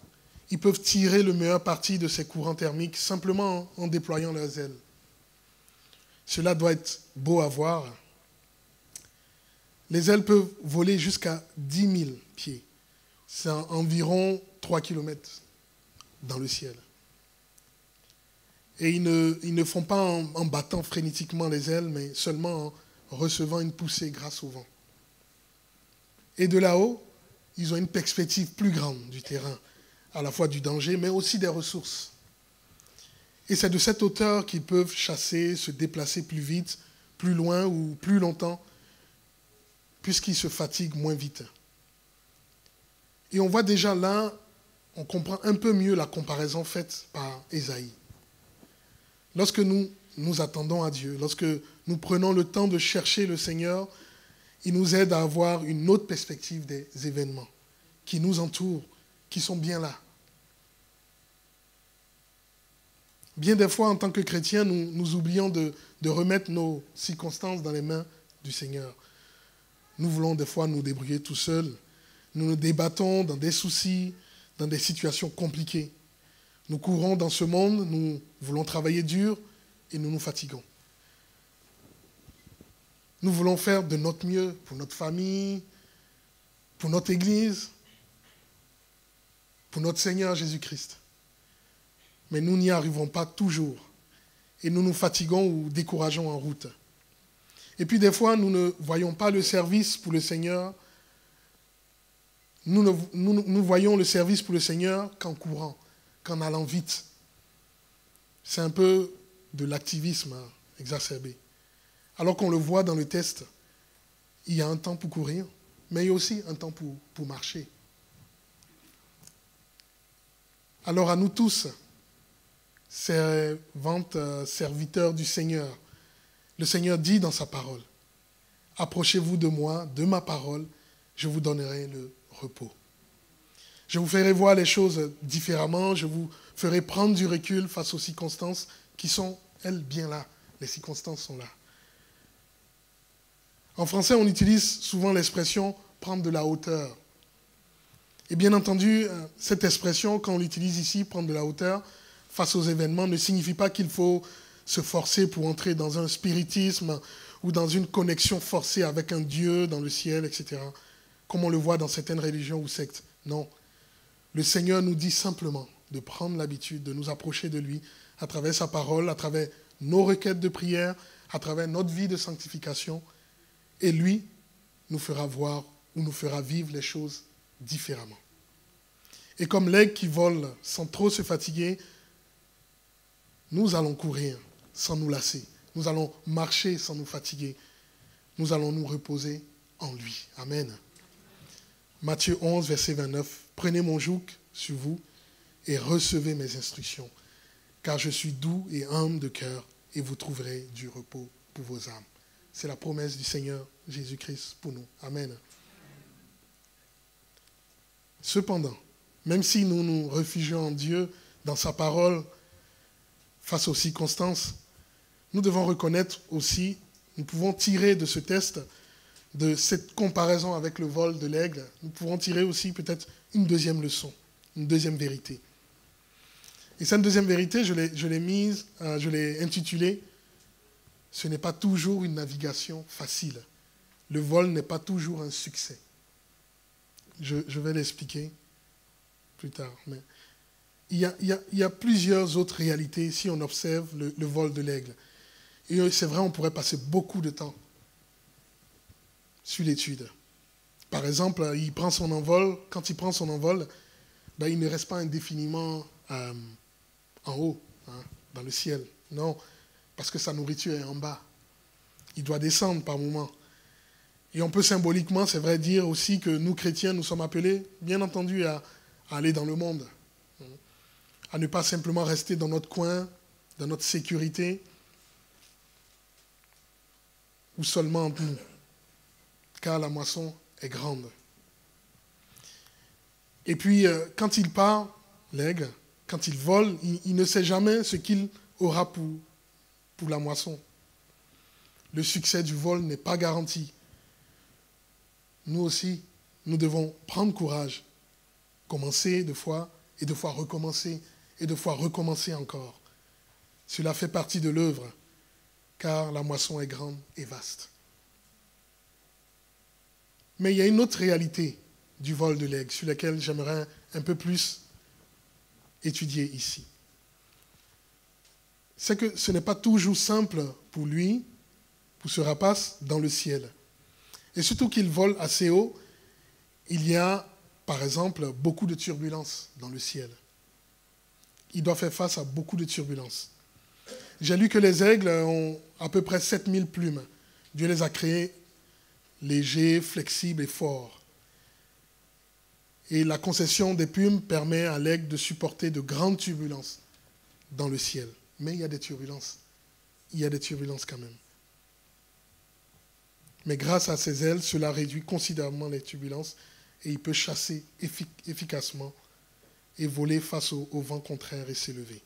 Ils peuvent tirer le meilleur parti de ces courants thermiques simplement en déployant leurs ailes. Cela doit être beau à voir. Les ailes peuvent voler jusqu'à 10 000 pieds. C'est environ 3 km dans le ciel. Et ils ne font pas en battant frénétiquement les ailes, mais seulement en recevant une poussée grâce au vent. Et de là-haut, ils ont une perspective plus grande du terrain, à la fois du danger, mais aussi des ressources. Et c'est de cette hauteur qu'ils peuvent chasser, se déplacer plus vite, plus loin ou plus longtemps, puisqu'ils se fatiguent moins vite. Et on voit déjà là, on comprend un peu mieux la comparaison faite par Ésaïe. Lorsque nous nous attendons à Dieu, lorsque nous prenons le temps de chercher le Seigneur, il nous aide à avoir une autre perspective des événements qui nous entourent, qui sont bien là. Bien des fois, en tant que chrétiens, nous oublions de remettre nos circonstances dans les mains du Seigneur. Nous voulons des fois nous débrouiller tout seuls. Nous nous débattons dans des soucis, dans des situations compliquées. Nous courons dans ce monde, nous voulons travailler dur et nous nous fatiguons. Nous voulons faire de notre mieux pour notre famille, pour notre Église, pour notre Seigneur Jésus-Christ. Mais nous n'y arrivons pas toujours. Et nous nous fatiguons ou décourageons en route. Et puis des fois, nous ne voyons pas le service pour le Seigneur. Nous voyons le service pour le Seigneur qu'en courant, qu'en allant vite. C'est un peu de l'activisme exacerbé. Alors qu'on le voit dans le test, il y a un temps pour courir, mais il y a aussi un temps pour marcher. Alors à nous tous, servantes, serviteurs du Seigneur, le Seigneur dit dans sa parole, « Approchez-vous de moi, de ma parole, je vous donnerai le repos. » Je vous ferai voir les choses différemment, je vous ferai prendre du recul face aux circonstances qui sont, elles, bien là. Les circonstances sont là. En français, on utilise souvent l'expression « prendre de la hauteur ». Et bien entendu, cette expression, quand on l'utilise ici, « prendre de la hauteur », face aux événements, ne signifie pas qu'il faut se forcer pour entrer dans un spiritisme ou dans une connexion forcée avec un Dieu dans le ciel, etc., comme on le voit dans certaines religions ou sectes. Non. Le Seigneur nous dit simplement de prendre l'habitude de nous approcher de lui à travers sa parole, à travers nos requêtes de prière, à travers notre vie de sanctification. Et lui nous fera voir ou nous fera vivre les choses différemment. Et comme l'aigle qui vole sans trop se fatiguer, nous allons courir sans nous lasser. Nous allons marcher sans nous fatiguer. Nous allons nous reposer en lui. Amen. Matthieu 11, verset 29. Prenez mon joug sur vous et recevez mes instructions, car je suis doux et humble de cœur et vous trouverez du repos pour vos âmes. C'est la promesse du Seigneur Jésus-Christ pour nous. Amen. Cependant, même si nous nous réfugions en Dieu, dans sa parole, face aux circonstances, nous devons reconnaître aussi, nous pouvons tirer de ce test, de cette comparaison avec le vol de l'aigle, nous pouvons tirer aussi peut-être une deuxième leçon, une deuxième vérité. Et cette deuxième vérité, je l'ai intitulée « Ce n'est pas toujours une navigation facile. Le vol n'est pas toujours un succès. » Je vais l'expliquer plus tard. Mais il y a plusieurs autres réalités si on observe le vol de l'aigle. Et c'est vrai, on pourrait passer beaucoup de temps sur l'étude. Par exemple, il prend son envol. Quand il prend son envol, il ne reste pas indéfiniment en haut, dans le ciel. Non, parce que sa nourriture est en bas. Il doit descendre par moments. Et on peut symboliquement, c'est vrai, dire aussi que nous, chrétiens, nous sommes appelés, bien entendu, à aller dans le monde. À ne pas simplement rester dans notre coin, dans notre sécurité, ou seulement entre nous, car la moisson est grande. Et puis, quand il part, l'aigle, quand il vole, il ne sait jamais ce qu'il aura pour la moisson. Le succès du vol n'est pas garanti. Nous aussi, nous devons prendre courage, commencer deux fois, et deux fois recommencer, et deux fois recommencer encore. Cela fait partie de l'œuvre, car la moisson est grande et vaste. Mais il y a une autre réalité du vol de l'aigle, sur laquelle j'aimerais un peu plus étudier ici. C'est que ce n'est pas toujours simple pour lui, pour ce rapace, dans le ciel. Et surtout qu'il vole assez haut, il y a, par exemple, beaucoup de turbulences dans le ciel. Il doit faire face à beaucoup de turbulences. J'ai lu que les aigles ont à peu près 7000 plumes. Dieu les a créés légers, flexibles et forts. Et la concession des plumes permet à l'aigle de supporter de grandes turbulences dans le ciel. Mais il y a des turbulences. Il y a des turbulences quand même. Mais grâce à ses ailes, cela réduit considérablement les turbulences et il peut chasser efficacement et voler face au vent contraire et s'élever.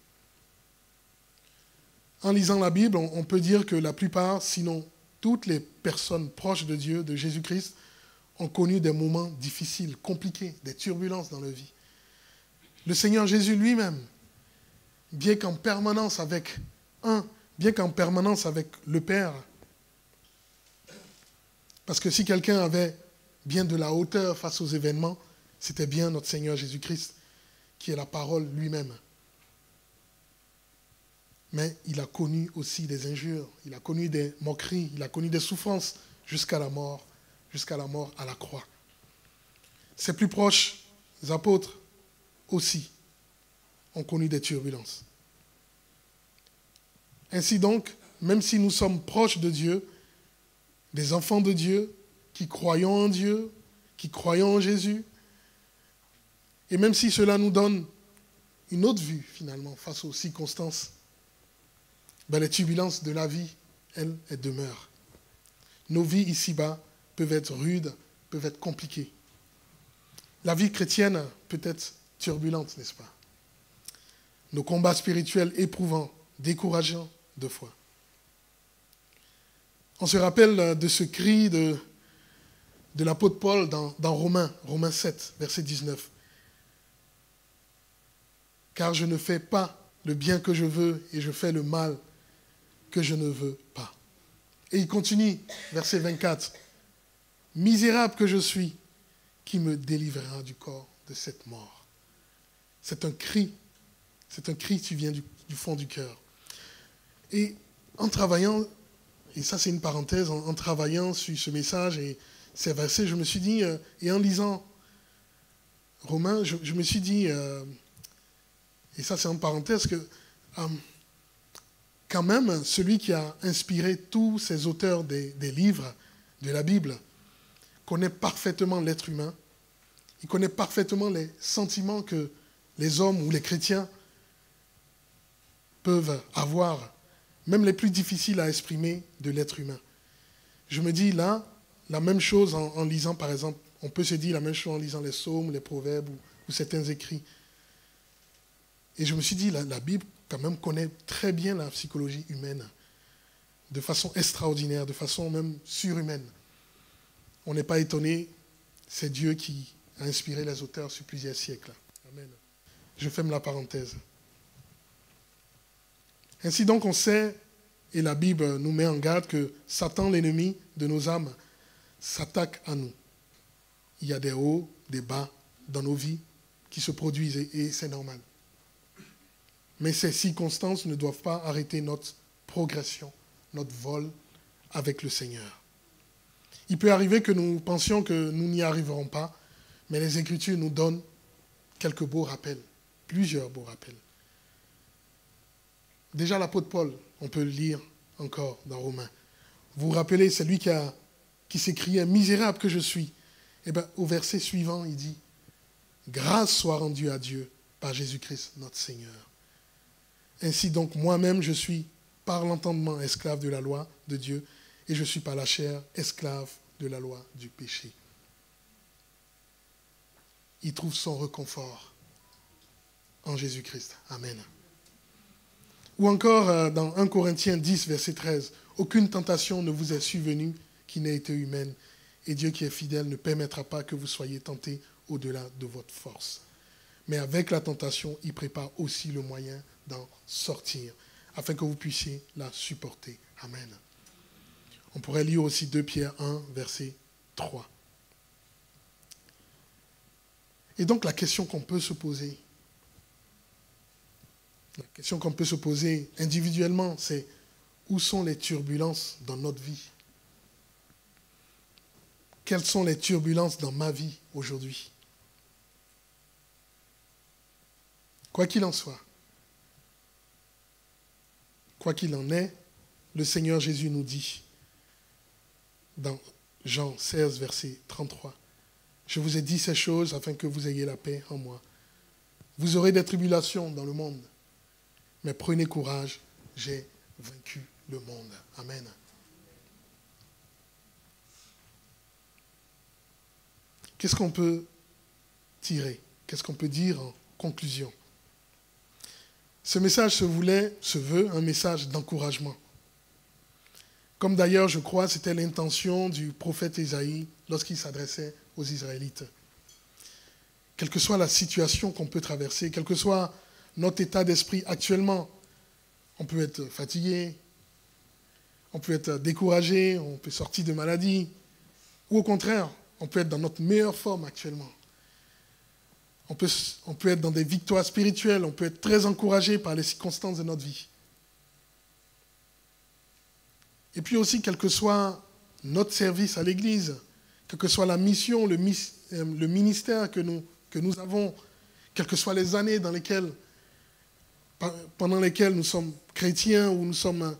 En lisant la Bible, on peut dire que la plupart, sinon toutes les personnes proches de Dieu, de Jésus-Christ, ont connu des moments difficiles, compliqués, des turbulences dans leur vie. Le Seigneur Jésus lui-même, bien qu'en permanence avec le Père, parce que si quelqu'un avait bien de la hauteur face aux événements, c'était bien notre Seigneur Jésus-Christ, qui est la parole lui-même. Mais il a connu aussi des injures, il a connu des moqueries, il a connu des souffrances jusqu'à la mort à la croix. Ses plus proches apôtres aussi ont connu des turbulences. Ainsi donc, même si nous sommes proches de Dieu, des enfants de Dieu, qui croyons en Dieu, qui croyons en Jésus, et même si cela nous donne une autre vue, finalement, face aux circonstances, les turbulences de la vie, elles demeurent. Nos vies ici-bas peuvent être rudes, peuvent être compliquées. La vie chrétienne peut être turbulente, n'est-ce pas? Nos combats spirituels éprouvants, décourageants de fois. On se rappelle de ce cri de l'apôtre Paul dans Romains 7, verset 19. Car je ne fais pas le bien que je veux et je fais le mal que je ne veux pas. Et il continue, verset 24. Misérable que je suis, qui me délivrera du corps de cette mort. C'est un cri qui vient du fond du cœur. Et en travaillant, et ça c'est une parenthèse, en travaillant sur ce message et ces versets, je me suis dit, et en lisant Romains, je me suis dit, et ça c'est en parenthèse, que quand même, celui qui a inspiré tous ces auteurs des livres de la Bible connaît parfaitement l'être humain, il connaît parfaitement les sentiments que les hommes ou les chrétiens peuvent avoir, même les plus difficiles à exprimer de l'être humain. Je me dis là, la même chose en lisant, par exemple, on peut se dire la même chose en lisant les psaumes, les proverbes ou certains écrits. Et je me suis dit, la Bible, quand même, connaît très bien la psychologie humaine, de façon extraordinaire, de façon même surhumaine. On n'est pas étonné, c'est Dieu qui a inspiré les auteurs sur plusieurs siècles. Amen. Je ferme la parenthèse. Ainsi donc, on sait, et la Bible nous met en garde, que Satan, l'ennemi de nos âmes, s'attaque à nous. Il y a des hauts, des bas dans nos vies qui se produisent, et c'est normal. Mais ces circonstances ne doivent pas arrêter notre progression, notre vol avec le Seigneur. Il peut arriver que nous pensions que nous n'y arriverons pas, mais les Écritures nous donnent quelques beaux rappels, plusieurs beaux rappels. Déjà l'apôtre Paul, on peut le lire encore dans Romains. Vous vous rappelez, c'est lui qui s'écriait « Misérable que je suis ». Et bien, au verset suivant, il dit « Grâce soit rendue à Dieu par Jésus-Christ notre Seigneur ». Ainsi donc, moi-même, je suis par l'entendement esclave de la loi de Dieu et je suis par la chair esclave de la loi du péché. Il trouve son réconfort en Jésus-Christ. Amen. Ou encore dans 1 Corinthiens 10, verset 13, « Aucune tentation ne vous est survenue qui n'ait été humaine, et Dieu qui est fidèle ne permettra pas que vous soyez tentés au-delà de votre force. Mais avec la tentation, il prépare aussi le moyen d'en sortir, afin que vous puissiez la supporter. » Amen. On pourrait lire aussi 2 Pierre 1, verset 3. Et donc la question qu'on peut se poser, individuellement, c'est où sont les turbulences dans notre vie? Quelles sont les turbulences dans ma vie aujourd'hui? Quoi qu'il en soit, quoi qu'il en est, le Seigneur Jésus nous dit dans Jean 16, verset 33, « Je vous ai dit ces choses afin que vous ayez la paix en moi. Vous aurez des tribulations dans le monde, mais prenez courage, j'ai vaincu le monde. » Amen. Qu'est-ce qu'on peut tirer? Qu'est-ce qu'on peut dire en conclusion? Ce message se veut un message d'encouragement. Comme d'ailleurs, je crois, c'était l'intention du prophète Ésaïe lorsqu'il s'adressait aux Israélites. Quelle que soit la situation qu'on peut traverser, quel que soit notre état d'esprit actuellement, on peut être fatigué, on peut être découragé, on peut sortir de maladie, ou au contraire, on peut être dans notre meilleure forme actuellement. On peut être dans des victoires spirituelles, on peut être très encouragé par les circonstances de notre vie. Et puis aussi, quel que soit notre service à l'Église, quelle que soit la mission, le ministère que nous avons, quelles que soient les années dans lesquelles pendant lesquels nous sommes chrétiens ou nous sommes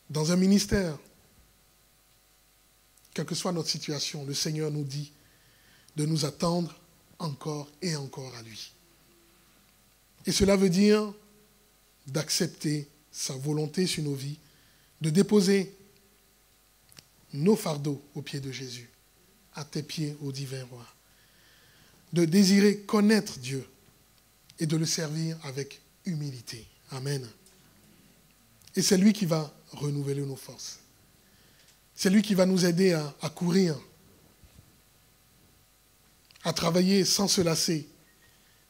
dans un ministère, quelle que soit notre situation, le Seigneur nous dit de nous attendre encore et encore à lui. Et cela veut dire d'accepter sa volonté sur nos vies, de déposer nos fardeaux aux pieds de Jésus, à tes pieds, ô divin roi, de désirer connaître Dieu et de le servir avec humilité. Amen. Et c'est lui qui va renouveler nos forces. C'est lui qui va nous aider à courir, à travailler sans se lasser.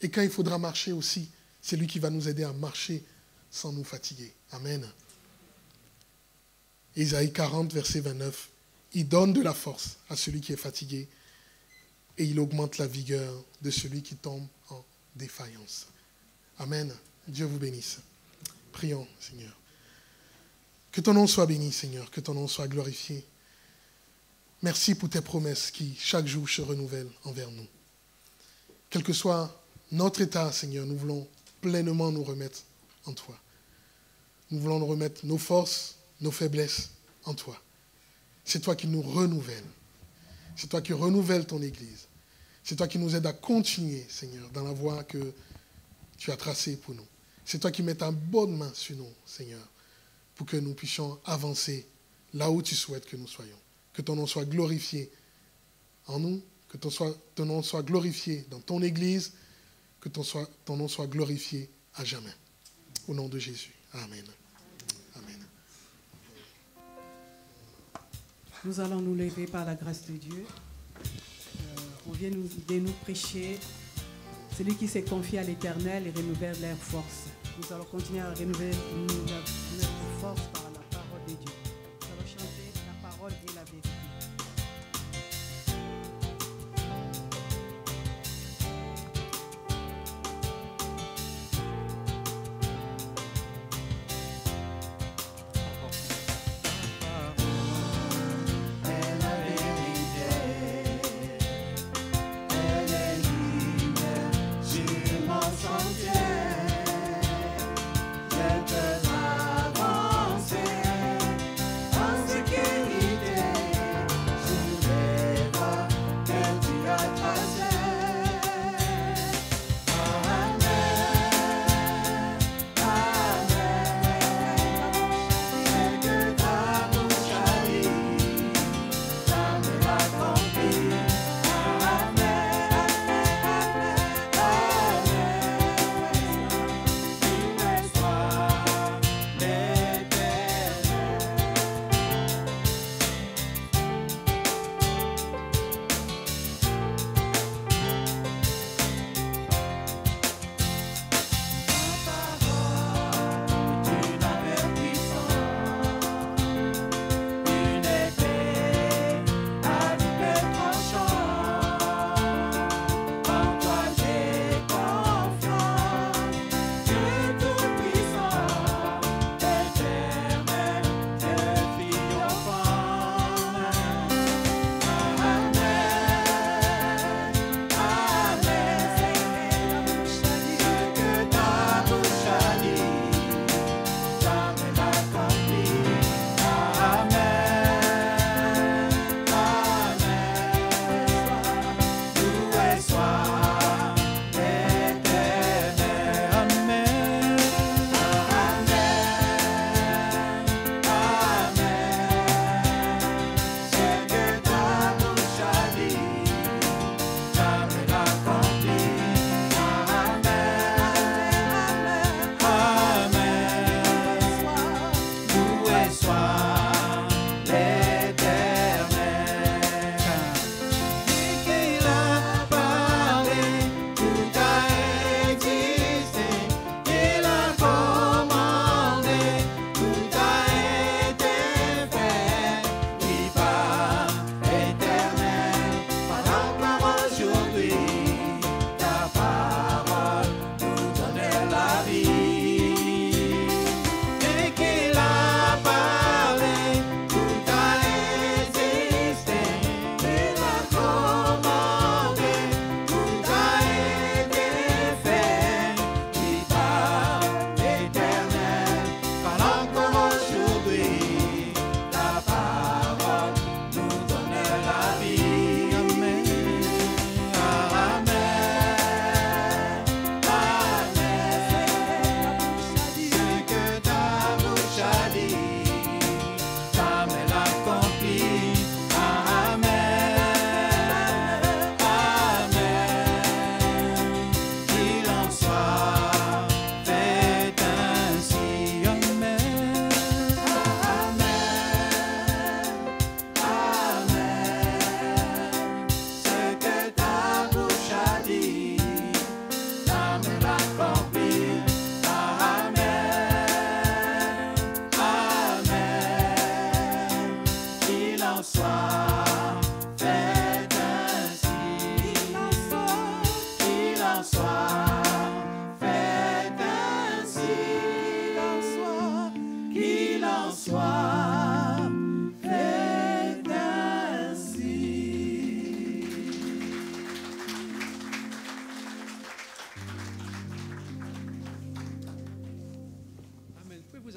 Et quand il faudra marcher aussi, c'est lui qui va nous aider à marcher sans nous fatiguer. Amen. Isaïe 40, verset 29. Il donne de la force à celui qui est fatigué et il augmente la vigueur de celui qui tombe en défaillance. Amen. Dieu vous bénisse. Prions, Seigneur. Que ton nom soit béni, Seigneur, que ton nom soit glorifié. Merci pour tes promesses qui, chaque jour, se renouvellent envers nous. Quel que soit notre état, Seigneur, nous voulons pleinement nous remettre en toi. Nous voulons nous remettre nos forces, nos faiblesses en toi. C'est toi qui nous renouvelles. C'est toi qui renouvelles ton Église. C'est toi qui nous aides à continuer, Seigneur, dans la voie que tu as tracée pour nous. C'est toi qui mets ta bonne main sur nous, Seigneur, pour que nous puissions avancer là où tu souhaites que nous soyons. Que ton nom soit glorifié en nous, que ton nom soit glorifié dans ton Église, que ton nom soit glorifié à jamais. Au nom de Jésus. Amen. Amen. Nous allons nous lever par la grâce de Dieu. On vient de nous prêcher. Celui qui s'est confié à l'Éternel et renouvelle leur force. Nous allons continuer à renouveler notre force par la parole de Dieu. Nous allons chanter la parole et la vérité. Je te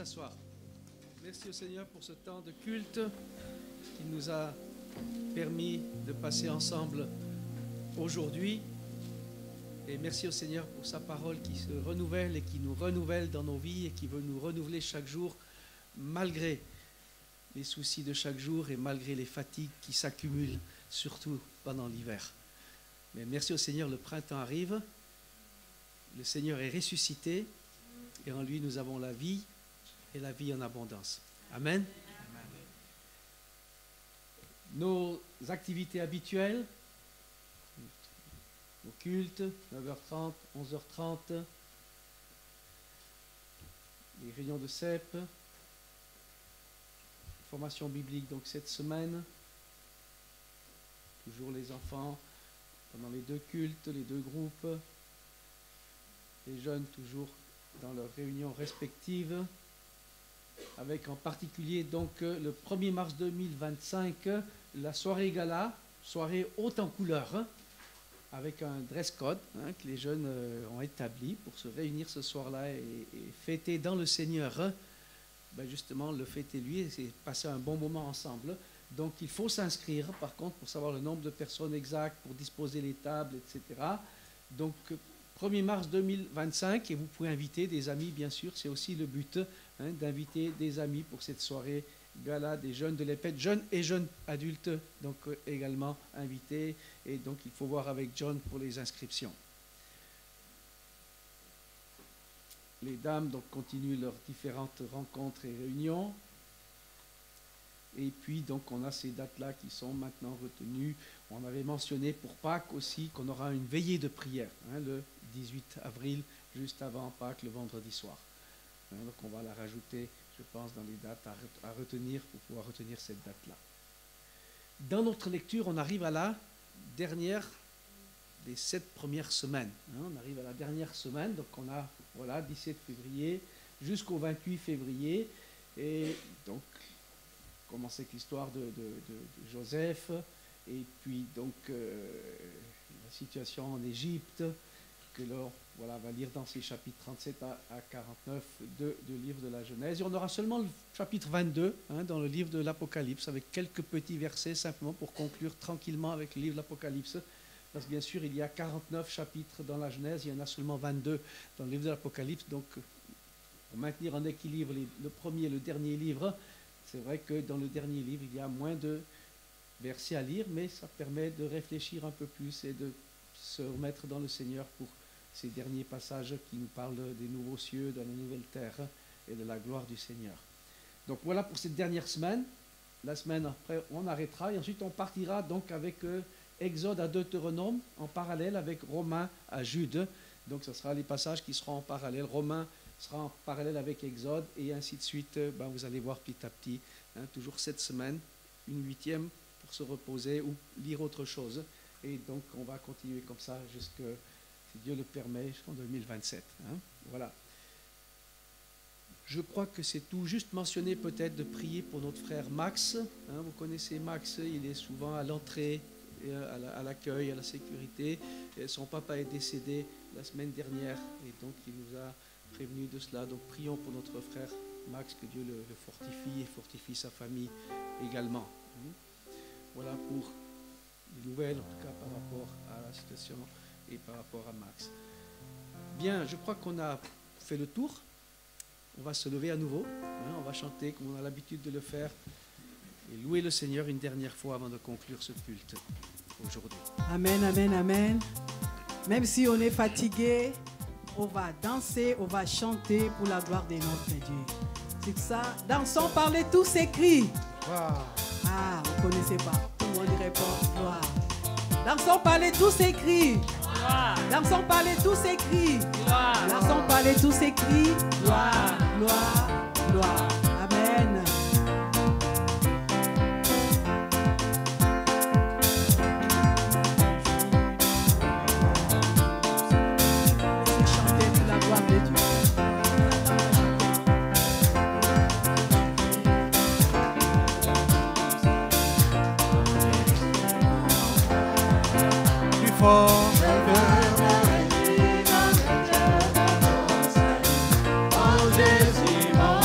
vous asseoir. Merci au Seigneur pour ce temps de culte qui nous a permis de passer ensemble aujourd'hui. Et merci au Seigneur pour sa parole qui se renouvelle et qui nous renouvelle dans nos vies et qui veut nous renouveler chaque jour malgré les soucis de chaque jour et malgré les fatigues qui s'accumulent, surtout pendant l'hiver. Mais merci au Seigneur, le printemps arrive, le Seigneur est ressuscité et en lui nous avons la vie et la vie en abondance. Amen. Nos activités habituelles, au culte, 9h30, 11h30, les réunions de CEP, formation biblique donc cette semaine, toujours les enfants pendant les 2 cultes, les 2 groupes, les jeunes toujours dans leurs réunions respectives, avec en particulier donc le 1er mars 2025, la soirée gala, soirée haute en couleurs, avec un dress code que les jeunes ont établi pour se réunir ce soir-là et fêter dans le Seigneur, justement le fêter lui et c'est passer un bon moment ensemble. Donc il faut s'inscrire par contre pour savoir le nombre de personnes exactes, pour disposer les tables, etc. Donc 1er mars 2025 et vous pouvez inviter des amis bien sûr, c'est aussi le but d'inviter des amis pour cette soirée gala des jeunes de l'EPET, jeunes et jeunes adultes donc également invités et donc il faut voir avec John pour les inscriptions. Les dames donc continuent leurs différentes rencontres et réunions et puis donc on a ces dates-là qui sont maintenant retenues. On avait mentionné pour Pâques aussi qu'on aura une veillée de prière le 18 avril juste avant Pâques le vendredi soir. Donc on va la rajouter, je pense, dans les dates à retenir pour pouvoir retenir cette date-là. Dans notre lecture, on arrive à la dernière des 7 premières semaines. On arrive à la dernière semaine, donc on a 17 février jusqu'au 28 février. Et donc, commencer avec l'histoire de Joseph, et puis donc la situation en Égypte, que l'on va lire dans ces chapitres 37 à 49 du livre de la Genèse. Et on aura seulement le chapitre 22 dans le livre de l'Apocalypse, avec quelques petits versets simplement pour conclure tranquillement avec le livre de l'Apocalypse. Parce que bien sûr, il y a 49 chapitres dans la Genèse, il y en a seulement 22 dans le livre de l'Apocalypse. Donc, pour maintenir en équilibre le premier et le dernier livre, c'est vrai que dans le dernier livre, il y a moins de versets à lire, mais ça permet de réfléchir un peu plus et de se remettre dans le Seigneur pour ces derniers passages qui nous parlent des nouveaux cieux, de la nouvelle terre et de la gloire du Seigneur. Donc voilà pour cette dernière semaine. La semaine après, on arrêtera et ensuite on partira donc avec Exode à Deutéronome en parallèle avec Romains à Jude. Donc ce sera les passages qui seront en parallèle. Romains sera en parallèle avec Exode et ainsi de suite. Vous allez voir petit à petit, toujours cette semaine, une 8e pour se reposer ou lire autre chose. Et donc on va continuer comme ça jusqu'à, si Dieu le permet, jusqu'en 2027. Voilà. Je crois que c'est tout. Juste mentionner peut-être de prier pour notre frère Max. Vous connaissez Max, il est souvent à l'entrée, à l'accueil, à la sécurité. Et son papa est décédé la semaine dernière et donc il nous a prévenu de cela. Donc prions pour notre frère Max, que Dieu le fortifie et fortifie sa famille également. Voilà pour les nouvelles, en tout cas par rapport à la situation et par rapport à Max. Bien, je crois qu'on a fait le tour. On va se lever à nouveau. On va chanter comme on a l'habitude de le faire et louer le Seigneur une dernière fois avant de conclure ce culte aujourd'hui. Amen, amen, amen. Même si on est fatigué, on va danser, on va chanter pour la gloire de notre Dieu. C'est ça. Dansons, parlez tous ces cris. Wow. Ah, vous ne connaissez pas. Tout le monde répond gloire. Dansons, parlez tous ces cris. Gloire. Dansons, parlez tous ces cris. Gloire. Dansons, parlez tous ces cris. Gloire, gloire, gloire. Amen. Chantez pour la gloire de Dieu. Fort. Oh Jésus, mon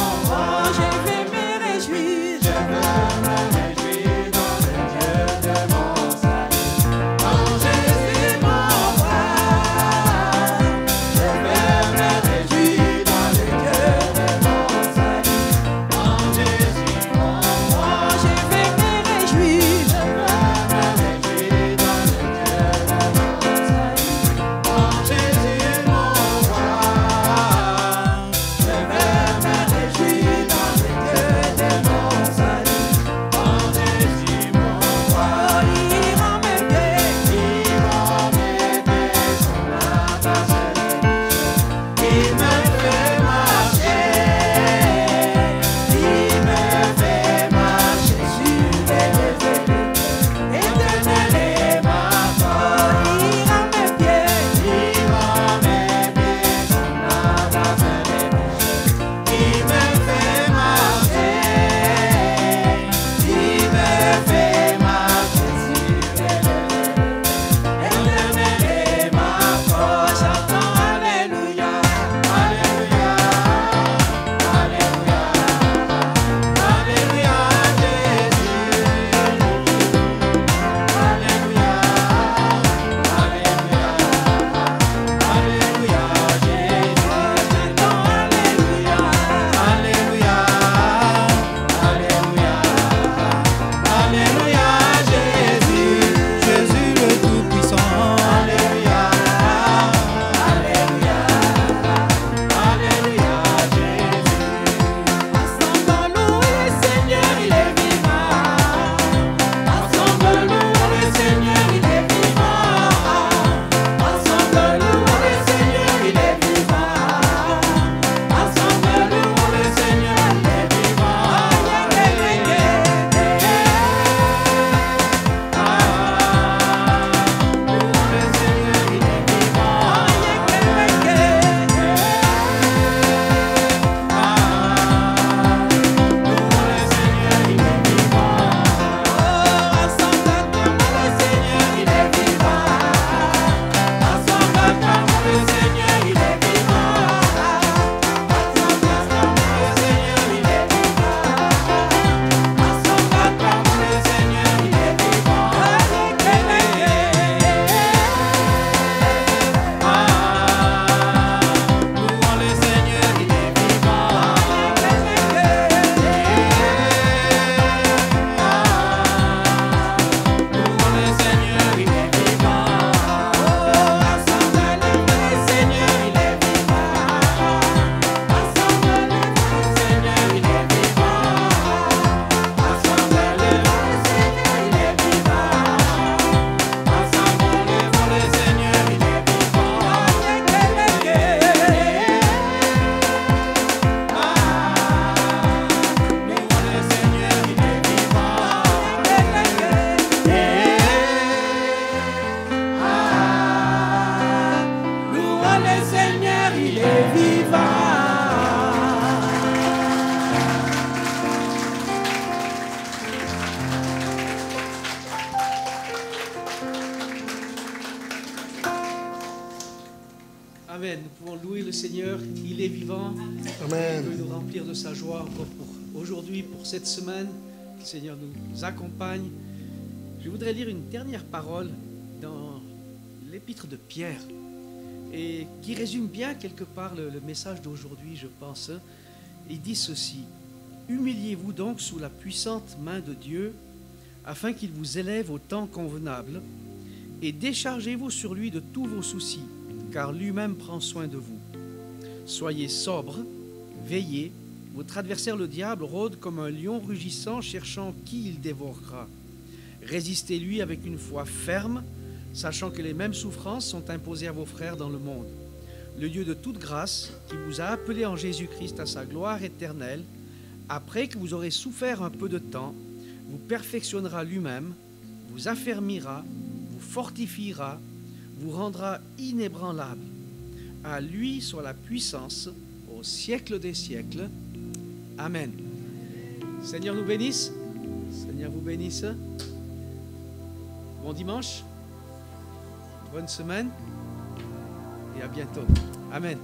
il est vivant. Amen. Nous pouvons louer le Seigneur. Il est vivant. Amen. Il veut nous remplir de sa joie encore pour aujourd'hui, pour cette semaine. Que le Seigneur nous accompagne. Je voudrais lire une dernière parole dans l'épître de Pierre et qui résume bien quelque part le message d'aujourd'hui, je pense. Il dit ceci: humiliez-vous donc sous la puissante main de Dieu afin qu'il vous élève au temps convenable, et déchargez-vous sur lui de tous vos soucis, car lui-même prend soin de vous. Soyez sobres, veillez, votre adversaire le diable rôde comme un lion rugissant cherchant qui il dévorera. Résistez-lui avec une foi ferme, sachant que les mêmes souffrances sont imposées à vos frères dans le monde. Le Dieu de toute grâce, qui vous a appelés en Jésus-Christ à sa gloire éternelle, après que vous aurez souffert un peu de temps, vous perfectionnera lui-même, vous affermira, vous fortifiera, vous rendra inébranlable. À lui soit la puissance au siècle des siècles. Amen. Seigneur nous bénisse. Seigneur vous bénisse. Bon dimanche. Bonne semaine. Et à bientôt. Amen.